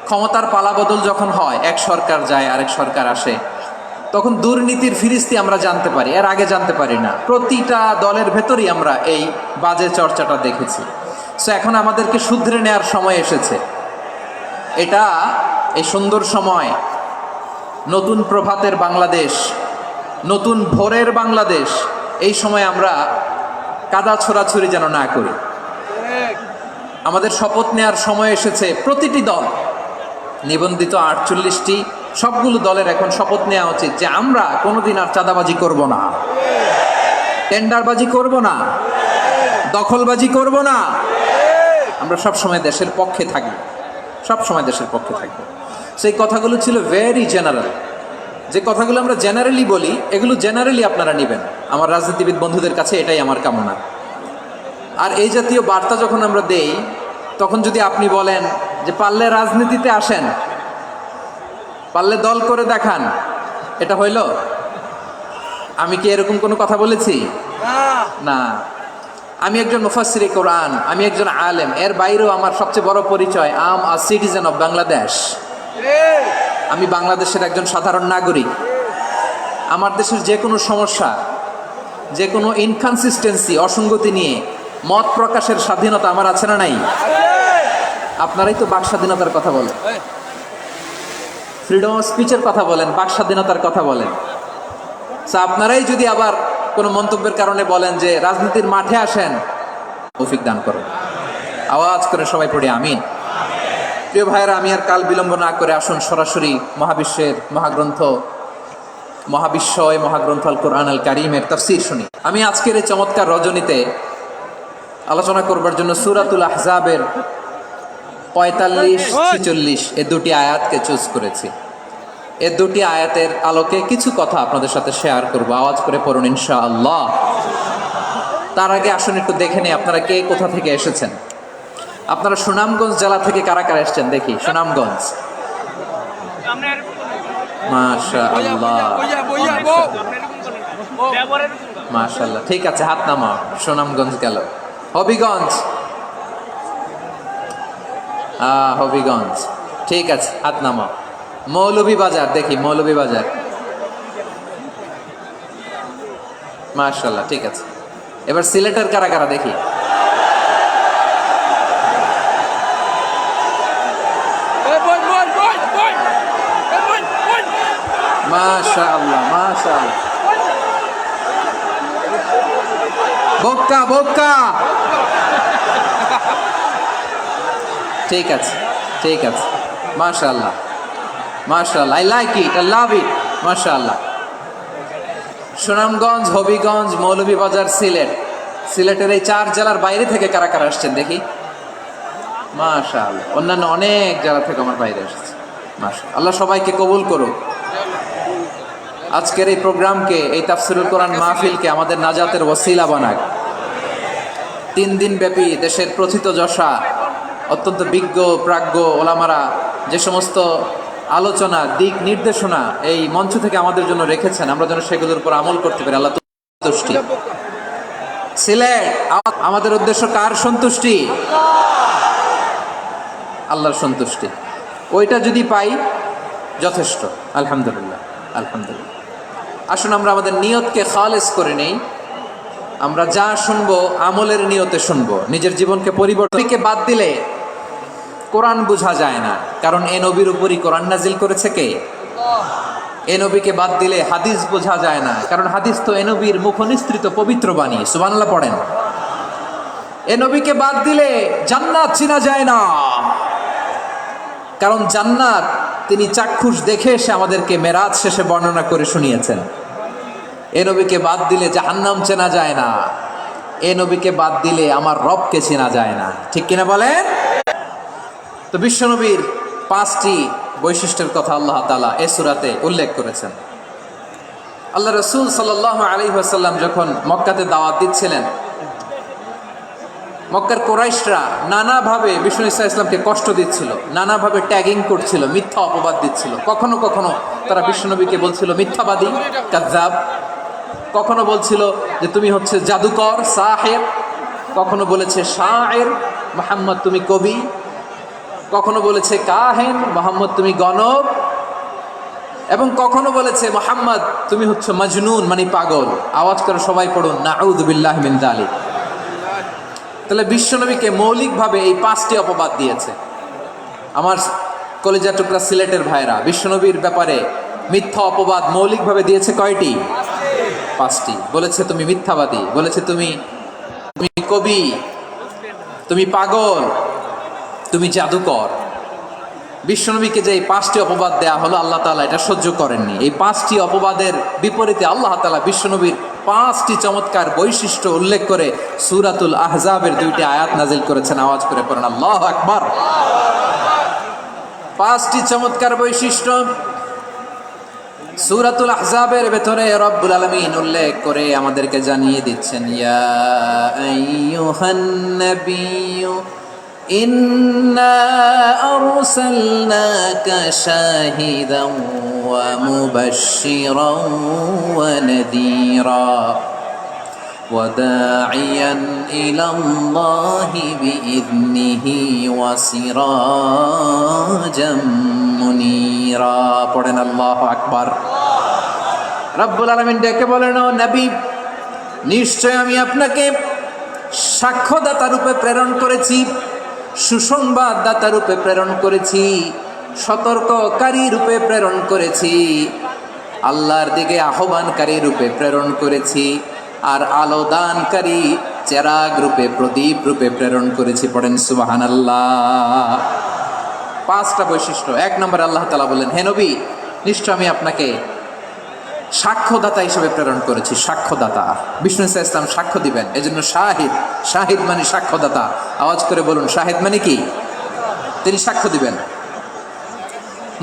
Speaker 8: ক্ষমতার পালাবদল যখন হয়, এক সরকার যায় আরেক সরকার আসে, তখন দুর্নীতির ফিরিস্তি আমরা জানতে পারি, এর আগে জানতে পারি না। প্রতিটা দলের ভেতরই আমরা এই বাজে চর্চাটা দেখেছি। সো এখন আমাদেরকে শুধরে নেওয়ার সময় এসেছে। এটা এই সুন্দর সময়, নতুন প্রভাতের বাংলাদেশ, নতুন ভোরের বাংলাদেশ, এই সময় আমরা কাদা ছোড়াছুড়ি যেন না করি। আমাদের শপথ নেওয়ার সময় এসেছে। প্রতিটি দল, নিবন্ধিত 48টি, সবগুলো দলের এখন শপথ নেওয়া উচিত যে আমরা কোনোদিন আর চাঁদাবাজি করব না, টেন্ডারবাজি করব না, দখলবাজি করব না। আমরা সবসময় দেশের পক্ষে থাকব, সবসময় দেশের পক্ষে থাকব। সেই কথাগুলো ছিল ভেরি জেনারেল। যে কথাগুলো আমরা জেনারেলি বলি, এগুলো জেনারেলি আপনারা নেবেন। আমার রাজনীতিবিদ বন্ধুদের কাছে এটাই আমার কামনা। আর এই জাতীয় বার্তা যখন আমরা দেই, তখন যদি আপনি বলেন যে পারলে রাজনীতিতে আসেন, পারলে দল করে দেখান, এটা হইল? আমি কি এরকম কোনো কথা বলেছি? না। আমি একজন মুফাসসিরে কোরআন, আমি একজন আলেম, এর বাইরেও আমার সবচেয়ে বড় পরিচয় আম আ সিটিজেন অফ বাংলাদেশ। আমি বাংলাদেশের একজন সাধারণ নাগরিক। আমার দেশের যে কোনো সমস্যা, যে কোনো ইনকনসিস্টেন্সি, অসঙ্গতি নিয়ে মত প্রকাশের স্বাধীনতা আমার আছে না নাই? আপনারাই তো বাক স্বাধীনতার কথা বলেন, ফ্রিডম অফ স্পিচের কথা বলেন, বাক স্বাধীনতার কথা বলেন। আপনারাই যদি আবার কোনো মন্তব্যের কারণে বলেন যে রাজনীতির মাঠে আসেন, তৌফিক দান করুন। আওয়াজ করে সবাই পড়ি আমিন। প্রিয় ভাইয়েরা, আমি আর কাল বিলম্ব না করে আসুন সরাসরি মহাবিশ্বের মহাগ্রন্থ, মহাবিশ্বয় মহাগ্রন্থ আল কোরআন আল কারীমের তাফসীর শুনি। আমি আজকের এই চমৎকার রজনীতে আলোচনা করবার জন্য সূরাতুল আহজাবের 45-46 এই দুটি আয়াতকে চুজ করেছি। এই দুটি আয়াতের আলোকে কিছু কথা আপনাদের সাথে শেয়ার করব। আওয়াজ করে পড়ুন ইনশাআল্লাহ। তার আগে আসুন একটু দেখে নিই আপনারা কে কোথা থেকে এসেছেন। আপনারা সুনামগঞ্জ জেলা থেকে কারা কারা এসেছেন দেখি? সুনামগঞ্জ, মাশাআল্লাহ মাশাআল্লাহ, ঠিক আছে, হাত নামাও। সুনামগঞ্জ গেল। হবিগঞ্জ, হবিগঞ্জ, ঠিক আছে, হাত নামাও। মৌলভীবাজার দেখি, মৌলভীবাজার, মাশাআল্লাহ, ঠিক আছে। এবার সিলেটের কারা কারা দেখি? মাশাআল্লাহ মাশাআল্লাহ, বক্কা বক্কা, ঠিক আছে ঠিক আছে, মাশাআল্লাহ মাশাআল্লাহ, I like it, I love it, মাশাআল্লাহ। সুনামগঞ্জ, হবিগঞ্জ, মৌলভীবাজার, সিলেট, সিলেটের এই 4 জেলার বাইরে থেকে কারা কারা আসছেন দেখি? মাশাআল্লাহ, অন্যান্য অনেক জেলা থেকে আমার বাইরে এসেছে। মাশাআল্লাহ। আল্লাহ সবাইকে কবুল করুক। আজকের এই প্রোগ্রামকে, এই তাফসিরুল কোরআন মাহফিলকে আমাদের নাজাতের ওসিলা বানাক। 3 দিন ব্যাপী দেশের প্রথিতযশা অত্যন্ত বিজ্ঞ প্রাজ্ঞ ওলামারা যে সমস্ত আলোচনা, দিক নির্দেশনা এই মঞ্চ থেকে আমাদের জন্য রেখেছেন, আমরা যেন সেগুলোর উপর আমল করতে পারি। আল্লাহ সন্তুষ্টি। সিলেট আমাদের উদ্দেশ্য কার সন্তুষ্টি? আল্লাহর সন্তুষ্টি। ওইটা যদি পাই যথেষ্ট। আলহামদুলিল্লাহ, আলহামদুলিল্লাহ। আসুন আমরা আমাদের নিয়তকে খালেস করে নেই। আমরা যা শুনবো আমলের নিয়তে শুনবো, নিজের জীবনকে পরিবর্তনকে বাদ দিলে কোরআন বোঝা যায় না। কারণ এ নবীর উপরই কোরআন নাজিল করেছে কে? এ নবীকে বাদ দিলে হাদিস বোঝা যায় না। কারণ হাদিস তো এ নবীর মুখনিসৃত পবিত্র বাণী। সুবহানাল্লাহ পড়েন। এ নবীকে বাদ দিলে জান্নাত চিনা যায় না। কারণ জান্নাত তিনি চাক্ষুষ দেখে এসে আমাদেরকে মেরাজ শেষে বর্ণনা করে শুনিয়েছেন। এ নবীকে বাদ দিলে জাহান্নাম চেনা যায় না। এ নবীকে বাদ দিলে আমার রবকে চেনা যায় না। ঠিক কিনা বলেন? তো বিশ্বনবীর 5টি বৈশিষ্ট্যের কথা আল্লাহ তাআলা এই সূরাতে উল্লেখ করেছেন। আল্লাহ রাসূল সাল্লাল্লাহু আলাইহি ওয়াসাল্লাম যখন মক্কাতে দাওয়াত দিচ্ছিলেন, মক্কার কুরাইশরা নানাভাবে বিষ্ণু ঈসা ইসলামকে কষ্ট দিচ্ছিল, নানাভাবে ট্যাগিং করছিল, মিথ্যা অপবাদ দিচ্ছিল। কখনো কখনো তারা বিশ্বনবীকে বলছিল মিথ্যাবাদী, কাযযাব। কখনো বলছিল যে তুমি হচ্ছে জাদুকর, সাহেব। কখনো বলেছে শায়ের, মুহাম্মদ তুমি কবি। কখনো বলেছে কাহেন, মুহাম্মদ তুমি গণক। এবং কখনো বলেছে মুহাম্মদ তুমি হচ্ছে মাজনুন, মানে পাগল। আওয়াজ করে সবাই পড়ুন নাউযু বিল্লাহি মিন যালিক। তাহলে বিশ্বনবীকে মৌলিকভাবে এই 5টি অপবাদ দিয়েছে। আমার কলেজা টুকরা সিলেটের ভাইরা, বিশ্বনবীর ব্যাপারে মিথ্যা অপবাদ মৌলিকভাবে দিয়েছে কয়টি? 5টি। বলেছে তুমি মিথ্যাবাদী, বলেছে তুমি কবি, তুমি পাগল, তুমি জাদুকর। বিশ্বনবীকে যে এই 5টি অপবাদ দেয়া হলো, আল্লাহ তাআলা এটা সহ্য করেননি। এই 5টি অপবাদের বিপরীতে আল্লাহ তাআলা বিশ্বনবীর 5টি চমৎকার বৈশিষ্ট্য উল্লেখ করে সূরাতুল আহজাবের 2টি আয়াত নাজিল করেছেন। আওয়াজ করে পড়েন আল্লাহু আকবার। 5টি চমৎকার বৈশিষ্ট্য সূরাতুল আহজাবের ভেতরে রব্বুল আলামিন উল্লেখ করে আমাদেরকে জানিয়ে দিচ্ছেন, ইয়া আইয়ুহান নাবিয়্যু ইন্না আরসালনাকা শাহিদান ওয়া মুবাশশিরান ওয়া নাযীরা ওয়া দাঈয়ান ইলাল্লাহি বিইذনিহি ওয়া সিরাজাম মুনীরা। পড়েন আল্লাহু আকবার। রব্বুল আলামিন ডেকে বলেন, ও নবী, নিশ্চয় আমি আপনাকে সাক্ষ্যদাতা রূপে প্রেরণ করেছি, সুসংবাদদাতা রূপে প্রেরণ করেছি, সতর্ককারী রূপে প্রেরণ করেছি, আল্লাহর দিকে আহ্বানকারী রূপে প্রেরণ করেছি, আর আলো দানকারী চেরাগ রূপে, প্রদীপ রূপে প্রেরণ করেছি। পড়েন সুবহানাল্লাহ। 5টা বৈশিষ্ট্য। 1 নম্বরে আল্লাহ তাআলা বলেন, হে নবী, নিশ্চয় আমি আপনাকে সাক্ষ্যদাতা হিসেবে প্রেরণ করেছি। সাক্ষ্যদাতা, বিষ্ণু ঈসা ইসলাম সাক্ষ্য দিবেন, এজন্য শাহিদ। শাহিদ মানে সাক্ষ্যদাতা। আওয়াজ করে বলুন, শাহিদ মানে কি? তিনি সাক্ষ্য দিবেন।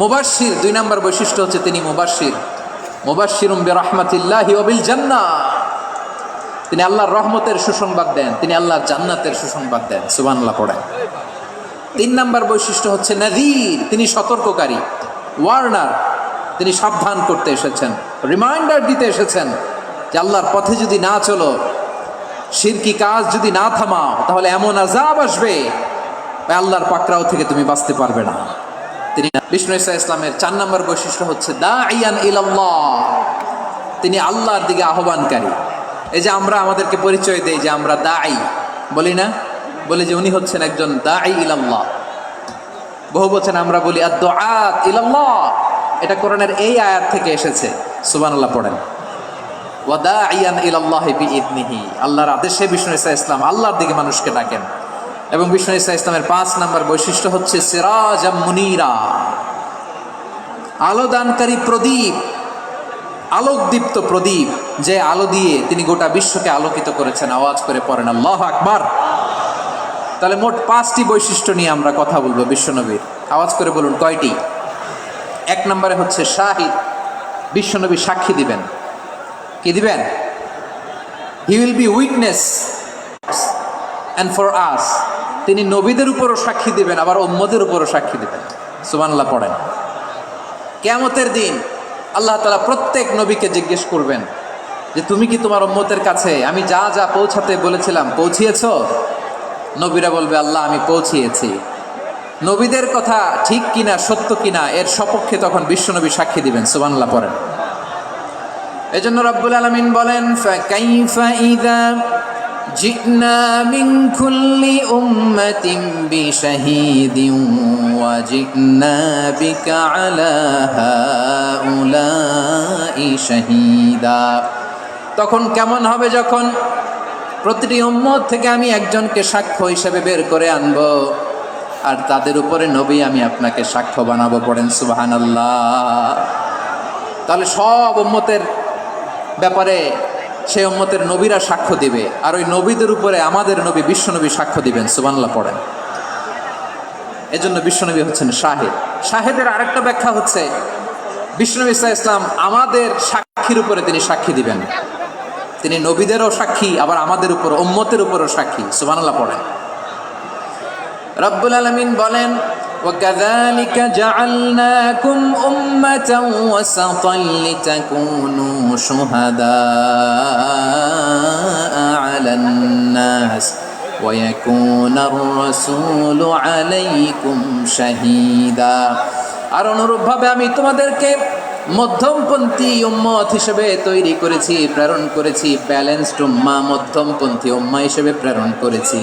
Speaker 8: মুবাশশির, 2 নম্বর বৈশিষ্ট্য হচ্ছে তিনি মুবাশশির। মুবাশশিরুম বিরহমাতিল্লাহি ওয়া বিল জান্নাহ। তিনি আল্লাহর রহমতের সুসংবাদ দেন, তিনি আল্লাহর জান্নাতের সুসংবাদ দেন। সুবহানাল্লাহ পড়েন। 3 নম্বর বৈশিষ্ট্য হচ্ছে নাযীর, তিনি সতর্ককারী, ওয়ার্নার। তিনি সাবধান করতে এসেছেন, রিমাইন্ডার দিতে এসেছেন যে আল্লাহর পথে যদি না চলো, শিরকি কাজ যদি না থামাও, তাহলে এমন আযাব আসবে আল্লাহর পাকড়াও থেকে তুমি বাঁচতে পারবে না। তিনি বিষ্ণু ঈসা ইসলামের 4 নম্বর বৈশিষ্ট্য হচ্ছে দাঈয়ান ইলাল্লাহ, তিনি আল্লাহর দিকে আহ্বানকারী। এই যে আমরা আমাদেরকে পরিচয় দেই যে আমরা দাঈ, বলি না? বলি যে উনি হচ্ছেন একজন দাঈ ইলাল্লাহ। বহু বচন আমরা বলি আদ-দুআত ইলাল্লাহ। এটা কোরআনের এই আয়াত থেকে এসেছে। সুবহানাল্লাহ পড়েন। ওয়া দাঈয়ান ইলাল্লাহি বিইذনিহি, আল্লাহর আদেশে বিষ্ণু ঈসা ইসলাম আল্লাহর দিকে মানুষকে ডাকেন। এবং বিষ্ণু ঈসা ইসলামের 5 নম্বর বৈশিষ্ট্য হচ্ছে সিরাজাম মুনীরা, আলো দানকারী প্রদীপ, আলোকদীপ্ত প্রদীপ, যে আলো দিয়ে তিনি গোটা বিশ্বকে আলোকিত করেছেন। আওয়াজ করে পড়েন আল্লাহু আকবার। তাহলে মোট 5টি বৈশিষ্ট্য নিয়ে আমরা কথা বলবো বিশ্বনবীর। আওয়াজ করে বলুন কয়টি? এক নম্বরে হচ্ছে শাহিদ, বিশ্বনবী সাক্ষী দিবেন। কি দিবেন? He will be witness and for us, তিনি নবীদের উপরও সাক্ষী দিবেন, আবার উম্মতের উপরও সাক্ষী দিবেন। সুবহানাল্লাহ পড়েন। কিয়ামতের দিন আল্লাহ তাআলা প্রত্যেক নবীকে জিজ্ঞেস করবেন যে তুমি কি তোমার উম্মতের কাছে আমি যা যা পৌঁছাতে বলেছিলাম পৌঁছিয়েছো? নবীরা বলবে আল্লাহ আমি পৌঁছিয়েছি। নবীদের কথা ঠিক কিনা সত্য কিনা এর সপক্ষে তখন বিশ্বনবী সাক্ষী দিবেন। সুবহানাল্লাহ পড়েন। এজন্য রব্বুল আলামিন বলেন ফাকাইফা ইযা জিনা মিন কুল্লি উম্মাতিন বিশাহীদিন ওয়া জিনা বিকা আলা হাউলাই শাহীদা। তখন কেমন হবে যখন প্রতিটি উম্মত থেকে আমি একজনকে সাক্ষ্য হিসেবে বের করে আনবো, আর তাদের উপরে নবী আমি আপনাকে সাক্ষ্য বানাবো। পড়েন সুবহানাল্লাহ। তাহলে সব উম্মতের ব্যাপারে সেই উম্মতের নবীরা সাক্ষ্য দিবে, আর ওই নবীদের উপরে আমাদের নবী বিশ্বনবী সাক্ষ্য দিবেন। সুবহানাল্লাহ পড়েন। এজন্য বিশ্বনবী হচ্ছেন শাহিদ। শাহিদের আরেকটা ব্যাখ্যা হচ্ছে বিশ্বনবী সাল্লাল্লাহু আলাইহি ওয়াসাল্লাম আমাদের সাক্ষীর উপরে তিনি সাক্ষী দিবেন। তিনি নবীদেরও সাক্ষী, আবার আমাদের উপর উম্মতের উপরও সাক্ষী। সুবহানাল্লাহ পড়েন। রব্বুল আলামিন বলেন وَكَذَلِكَ جَعَلْنَاكُمْ أُمَّةً وَسَطًا لِتَكُونُوا شُهَدَاءَ عَلَى النَّاسِ وَيَكُونَ الرَّسُولُ عَلَيْكُمْ شَهِيدًا। আর অনুরূপভাবে আমি তোমাদেরকে মধ্যমপন্থী উম্মত হিসেবে তৈরি করেছি, প্রেরণ করেছি। ব্যালেন্সড উম্মাহ, মধ্যমপন্থী উম্মাহ হিসেবে প্রেরণ করেছি,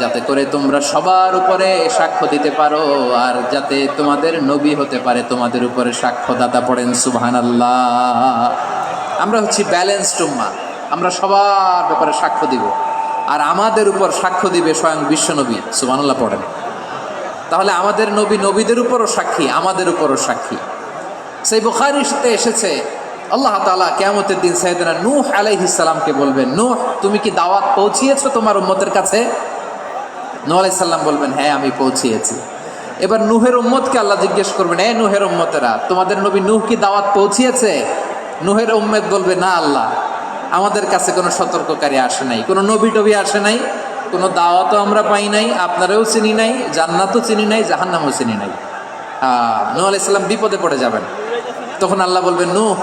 Speaker 8: যাতে করে তোমরা সবার উপরে সাক্ষ্য দিতে পারো, আর যাতে তোমাদের নবী হতে পারে তোমাদের উপরে সাক্ষ্যদাতা। পড়েন সুবহানাল্লাহ। আমরা হচ্ছি ব্যালেন্সড উম্মাহ, আমরা সবার ব্যাপারে সাক্ষ্য দিব, আর আমাদের উপর সাক্ষ্য দিবে স্বয়ং বিশ্বনবী। সুবহানাল্লাহ পড়েন। তাহলে আমাদের নবী নবীদের উপরও সাক্ষী, আমাদের উপরও সাক্ষী। সেই বুখারীতে এসেছে আল্লাহ তাআলা কিয়ামতের দিন সাইয়েদনা নূহ আলাইহিস সালামকে বলবেন, নূহ তুমি কি দাওয়াত পৌঁছিয়েছো তোমার উম্মতের কাছে? নূহ আলাইহিস সালাম বলবেন হ্যাঁ আমি পৌঁছিয়েছি। এবার নূহের উম্মতকে আল্লাহ জিজ্ঞেস করবেন, এ নূহের উম্মতেরা তোমাদের নবী নূহ কি দাওয়াত পৌঁছিয়েছে? নূহের উম্মত বলবে না আল্লাহ, আমাদের কাছে কোনো সতর্ককারী আসে নাই, কোনো নবী টবি আসে নাই, কোনো দাওয়াতও আমরা পাই নাই, আপনারাও চিনি নাই, জান্নাতও চিনি নাই, জাহান্নামও চিনি নাই। নূহ আলাইহিস সালাম বিপদে পড়ে যাবেন। তখন আল্লাহ বলবেন নূহ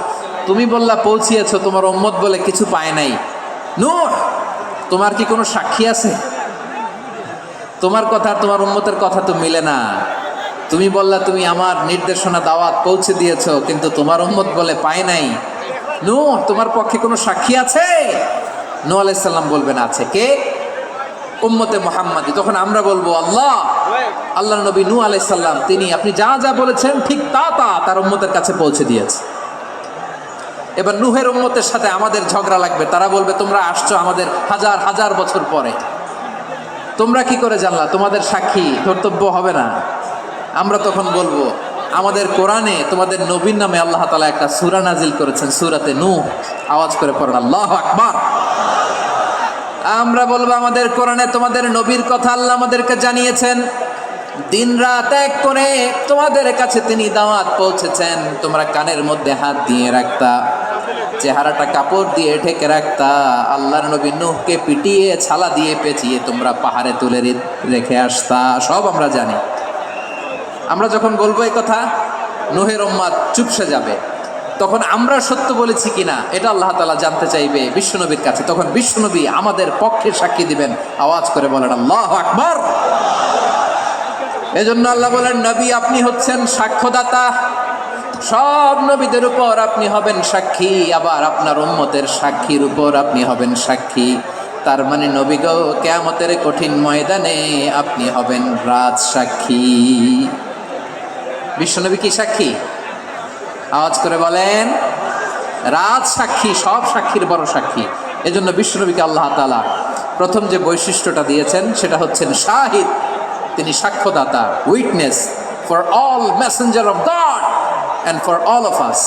Speaker 8: তুমি বললা পৌঁছিয়েছো, তোমার উম্মত বলে কিছু পায় নাই। নূহ তোমার কি কোনো সাক্ষী আছে? তোমার কথা তোমার উম্মতের কথা তো মিলে না। তুমি বললা তুমি আমার নির্দেশনা দাওয়াত পৌঁছে দিয়েছো, কিন্তু তোমার উম্মত বলে পায় নাই। নূহ তোমার পক্ষে কোনো সাক্ষী আছে? নূহ আলাইহিস সালাম বলবেন আছে। কে? উম্মতে মুহাম্মাদি। তখন আমরা বলবো আল্লাহ, আল্লাহর নবী নূহ আলাইহিস সালাম তিনি আপনি যা যা বলেছেন ঠিক তা তা তার উম্মতের কাছে পৌঁছে দিয়েছে। এবার নূহের উম্মতের সাথে আমাদের ঝগড়া লাগবে। তারা বলবে তোমরা আসছো আমাদের হাজার হাজার বছর পরে, তোমরা কি করে জানলা? তোমাদের সাক্ষী ধর্তব্য হবে না। আমরা তখন বলবো আমাদের কোরআনে তোমাদের নবীর নামে আল্লাহ তাআলা একটা সূরা নাজিল করেছেন, সূরাতে নূহ। আওয়াজ করে পড়েন আল্লাহু আকবার। আমরা বলবো আমাদের কোরআনে তোমাদের নবীর কথা আল্লাহ আমাদেরকে জানিয়েছেন, দিন রাত এক করে তোমাদের কাছে তিনি দাওয়াত পৌঁছেছেন। তোমরা কানের মধ্যে হাত দিয়ে রাখতা, চেহারাটা কাপড় দিয়ে ঢেকে রাখতা, আল্লাহর নবী নূহকে পিটিয়ে ছালা দিয়ে পেঁচিয়ে তোমরা পাহাড়ে তুলে রেখে আসতা। সব আমরা জানি। আমরা যখন বলবো এই কথা, নূহের উম্মত চুপসে যাবে। তখন আমরা সত্য বলেছি কিনা এটা আল্লাহ তাআলা জানতে চাইবে বিশ্বনবীর কাছে। তখন বিশ্বনবী আমাদের পক্ষে সাক্ষী দিবেন। আওয়াজ করে বলেন আল্লাহু আকবার। এজন্য আল্লাহ বলেন নবী আপনি হচ্ছেন সাক্ষ্যদাতা, সব নবীদের উপর আপনি হবেন সাক্ষী, আবার আপনার উম্মতের সাক্ষীর উপর আপনি হবেন সাক্ষী। তার মানে নবী গো কিয়ামতের কঠিন ময়দানে আপনি হবেন রাজ সাক্ষী। বিশ্বনবী কি সাক্ষী? আওয়াজ করে বলেন রাজ সাক্ষী, সব সাক্ষীর বড় সাক্ষী। এজন্য বিশ্বনবীকে আল্লাহ তাআলা প্রথম যে বৈশিষ্ট্যটা দিয়েছেন সেটা হচ্ছেন শাহিদ। তিনি সাক্ষ্যদাতা, witness for all messenger of God and for all of us.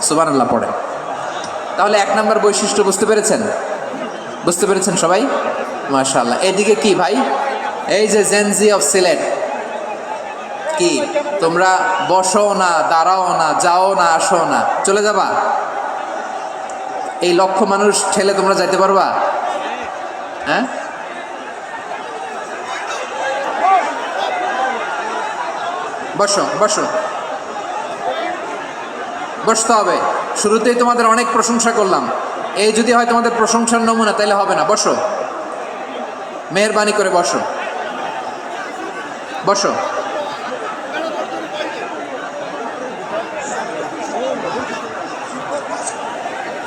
Speaker 8: সুবহানাল্লাহ পড়ে। তাহলে এক নম্বর বৈশিষ্ট্য বুঝতে পেরেছেন? বুঝতে পেরেছেন সবাই? মাশাআল্লাহ। এদিকে কি ভাই, এই যে জেনজি অফ সিলেট, কি তোমরা বসো না, দাঁড়াও না, যাও না, আসো না, চলে যাবা? এই লক্ষ মানুষ ঠেলে তোমরা যাইতে পারবা? হ্যাঁ, বসো বসো, বসতে হবে। শুরুতেই তোমাদের অনেক প্রশংসা করলাম, এই যদি হয় তোমাদের প্রশংসার নমুনা, তাইলে হবে না। বসো, মেহেরবানি করে বসো, বসো।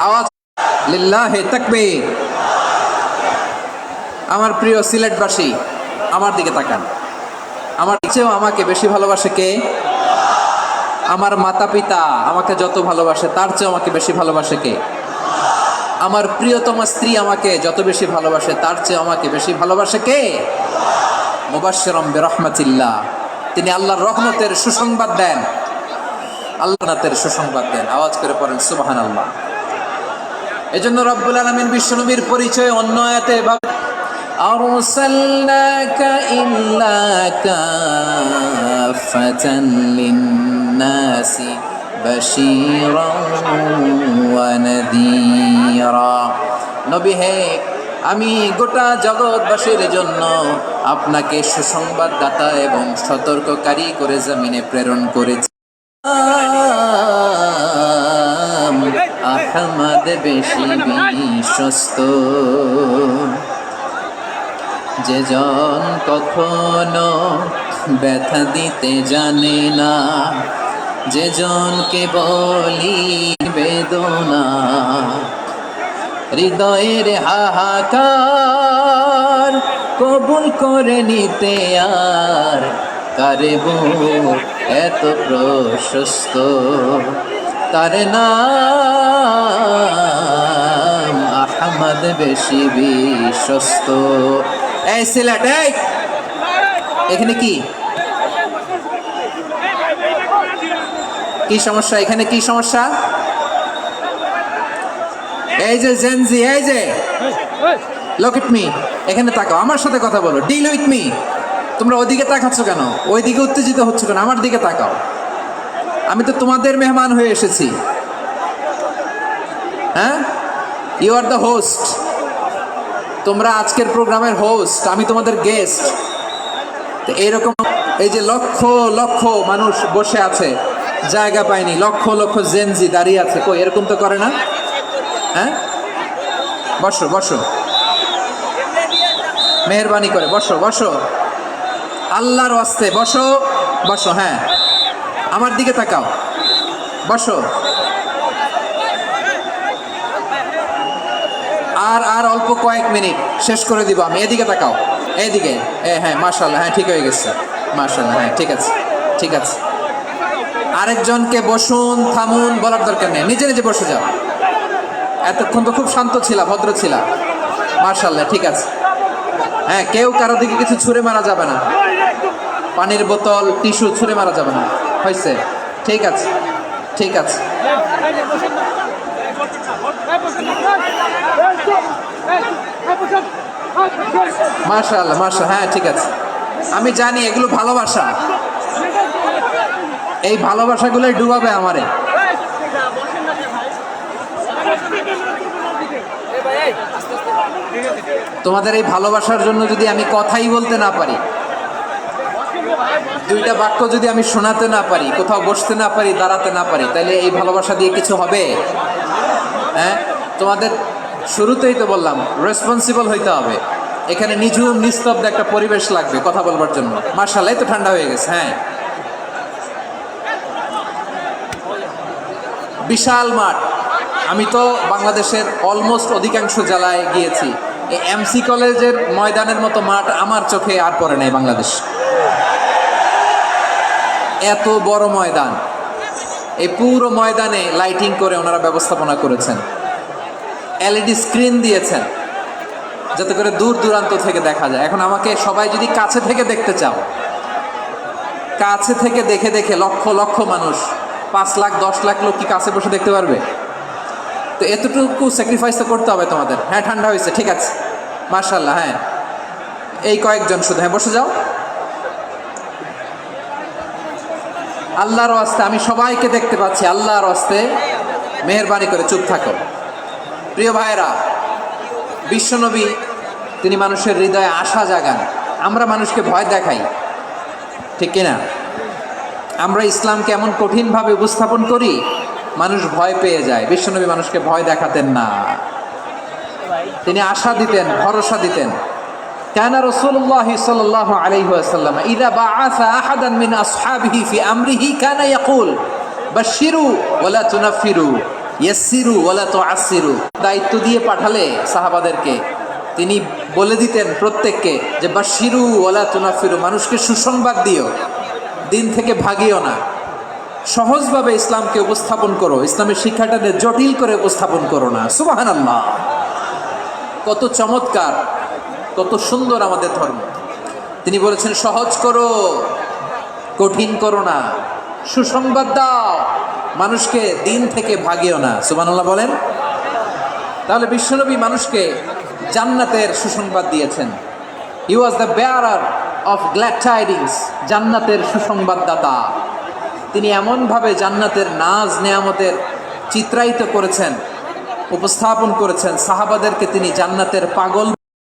Speaker 8: আওয়াজ লিল্লাহে তাকবীর। আমার প্রিয় সিলেটবাসী, আমার দিকে তাকান। আমার চেয়েও আমাকে বেশি ভালোবাসে কে? আমার মাতা পিতা আমাকে যত ভালোবাসে তার চেয়েও আমাকে বেশি ভালোবাসে কে? আমার প্রিয়তমা স্ত্রী আমাকে যত বেশি ভালোবাসে তার চেয়ে আমাকে বেশি ভালোবাসে কে? মুবাশশিরাম বিরহমাতিল্লাহ, তিনি আল্লাহর রহমতের সুসংবাদ দেন, আল্লাহর সুসংবাদ দেন। আওয়াজ করে পড়েন সুবহানাল্লাহ। এজন্য রব্বুল আলামিন বিশ্বনবীর পরিচয় অন্য আয়াতে আরসালনাকা ইল্লা কাফাতান লিন-নাসি বাশীরান ওয়া নাযীরা। নবী হে, আমি গোটা জগৎবাসীর জন্য আপনাকে সুসংবাদদাতা এবং সতর্ককারী করে জমিনে প্রেরণ করেছি। আহমদ বেশি বিশ্বস্ত, যে জন কখনো ব্যথা দিতে জানে না, যে জনকে বলি বেদনা, হৃদয়ের হাহাকার কবুল করে নিতে আর কারেব এত প্রশস্ত, তার নাম আহমদ বেশি বিশ্বস্ত। এই সিলেট, এই এখানে কি কি সমস্যা? এখানে কি সমস্যা? এই যে জেনজি, এই যে লুক এট মি, এখানে তাকাও, আমার সাথে কথা বলো, ডিল উইথ মি। তোমরা ওইদিকে তাকাচ্ছ কেন? ওইদিকে উত্তেজিত হচ্ছ কেন? আমার দিকে তাকাও, আমি তো তোমাদের মেহমান হয়ে এসেছি। হ্যাঁ, ইউ আর দ্য হোস্ট, তোমরা আজকের প্রোগ্রামের হোস্ট, আমি তোমাদের গেস্ট। তো এইরকম এই যে লক্ষ লক্ষ মানুষ বসে আছে, জায়গা পায়নি, লক্ষ লক্ষ জেনজি দাঁড়িয়ে আছে, কই এরকম তো করে না? হ্যাঁ, বসো বসো, মেহেরবানি করে বসো বসো, আল্লাহর ওয়াস্তে বসো বসো। হ্যাঁ, আমার দিকে তাকাও, বসো। আর অল্প কয়েক মিনিট শেষ করে দিব আমি। এদিকে তাকাও, এইদিকে। হ্যাঁ, মাশাআল্লাহ, হ্যাঁ ঠিক হয়ে গেছে, মাশাআল্লাহ, হ্যাঁ ঠিক আছে, ঠিক আছে। আরেকজনকে বসুন, থামুন বলার দরকার নেই, নিজে নিজে বসে যাও। এতক্ষণ তো খুব শান্ত ছিলা, ভদ্র ছিলা, মাশাআল্লাহ, ঠিক আছে। হ্যাঁ, কেউ কারো দিকে কিছু ছুঁড়ে মারা যাবে না, পানির বোতল, টিস্যু ছুঁড়ে মারা যাবে না, হয়েছে? ঠিক আছে, ঠিক আছে। মাশাআল্লাহ, মাশাআল্লাহ, হ্যাঁ ঠিক আছে। আমি জানি এগুলো ভালোবাসা, এই ভালোবাসাগুলোই ডুবাবে আমারে। তোমাদের এই ভালোবাসার জন্য যদি আমি কথাই বলতে না পারি, দুইটা বাক্য যদি আমি শোনাতে না পারি, কোথাও বসতে না পারি, দাঁড়াতে না পারি, তাহলে এই ভালোবাসা দিয়ে কিছু হবে? হ্যাঁ, তোমাদের শুরুতেই তো বললাম রেসপন্সিবল হইতে হবে। এখানে নিঝুম নিস্তব্ধ একটা পরিবেশ লাগবে কথা বলবার জন্য। মাশাআল্লাহ, তো ঠান্ডা হয়ে গেছে। হ্যাঁ, বিশাল মাঠ। আমি তো বাংলাদেশের অলমোস্ট অধিকাংশ জেলায় গিয়েছি, এই এমসি কলেজের ময়দানের মতো মাঠ আমার চোখে আর পড়ে নাই বাংলাদেশ। এত বড় ময়দান, এই পুরো ময়দানে লাইটিং করে ওনারা ব্যবস্থাপনা করেছেন, এলইডি স্ক্রিন দিয়েছেন যাতে করে দূর দূরান্ত থেকে দেখা যায়। এখন আমাকে সবাই যদি কাছে থেকে দেখতে চাও, কাছে থেকে দেখে দেখে লক্ষ লক্ষ মানুষ, 5 লাখ 10 লাখ লোক কি কাছে বসে দেখতে পারবে? তো এতটুকু স্যাক্রিফাইস তো করতে হবে তোমাদের। হ্যাঁ, ঠান্ডা হয়েছে, ঠিক আছে, মাশাআল্লাহ। হ্যাঁ, এই কয়েকজন শুধু, হ্যাঁ বসে যাও। আল্লাহর ওয়াস্তে, আমি সবাইকে দেখতে পাচ্ছি, আল্লাহর ওয়াস্তে মেহেরবানি করে চুপ থাকো। প্রিয় ভাইয়েরা, বিশ্বনবী তিনি মানুষের হৃদয়ে আশা জাগান। আমরা মানুষকে ভয় দেখাই, ঠিক কিনা? আমরা ইসলামকে এমন কঠিনভাবে উপস্থাপন করি, মানুষ ভয় পেয়ে যায়। বিশ্বনবী মানুষকে ভয় দেখাতেন না, তিনি আশা দিতেন, ভরসা দিতেন। কানা রাসূলুল্লাহ সাল্লাল্লাহু আলাইহি ওয়াসাল্লাম ইযা বাআসা আহাদান মিন আসহাবিহি ফি আমরিহি কানা ইয়াকুল বাশশিরু ওয়ালা তুনাফিরু ইয়াসসিরু ওয়ালা তুআসসিরু। দায়িত্ব দিয়ে পাঠালে সাহাবাদেরকে তিনি বলে দিতেন প্রত্যেককে যে বাশশিরু ওয়ালা তুনাফিরু, মানুষকে সুসংবাদ দিও, দিন থেকে ভাগিও না, সহজভাবে ইসলামকে উপস্থাপন করো, ইসলামের শিক্ষাটাকে জটিল করে উপস্থাপন করো না। সুবহানাল্লাহ, কত চমৎকার, কত সুন্দর আমাদের ধর্ম। তিনি বলেছেন সহজ করো, কঠিন করো না, সুসংবাদ দাও, মানুষকে দিন থেকে ভাগিও না। সুবহানাল্লাহ বলেন। তাহলে বিশ্বনবী মানুষকে জান্নাতের সুসংবাদ দিয়েছেন। He was the bearer of glad tidings, জান্নাতের সুসংবাদদাতা। তিনি এমনভাবে জান্নাতের নাজ নেয়ামতের চিত্রায়িত করেছেন, উপস্থাপন করেছেন, সাহাবাদেরকে তিনি জান্নাতের পাগল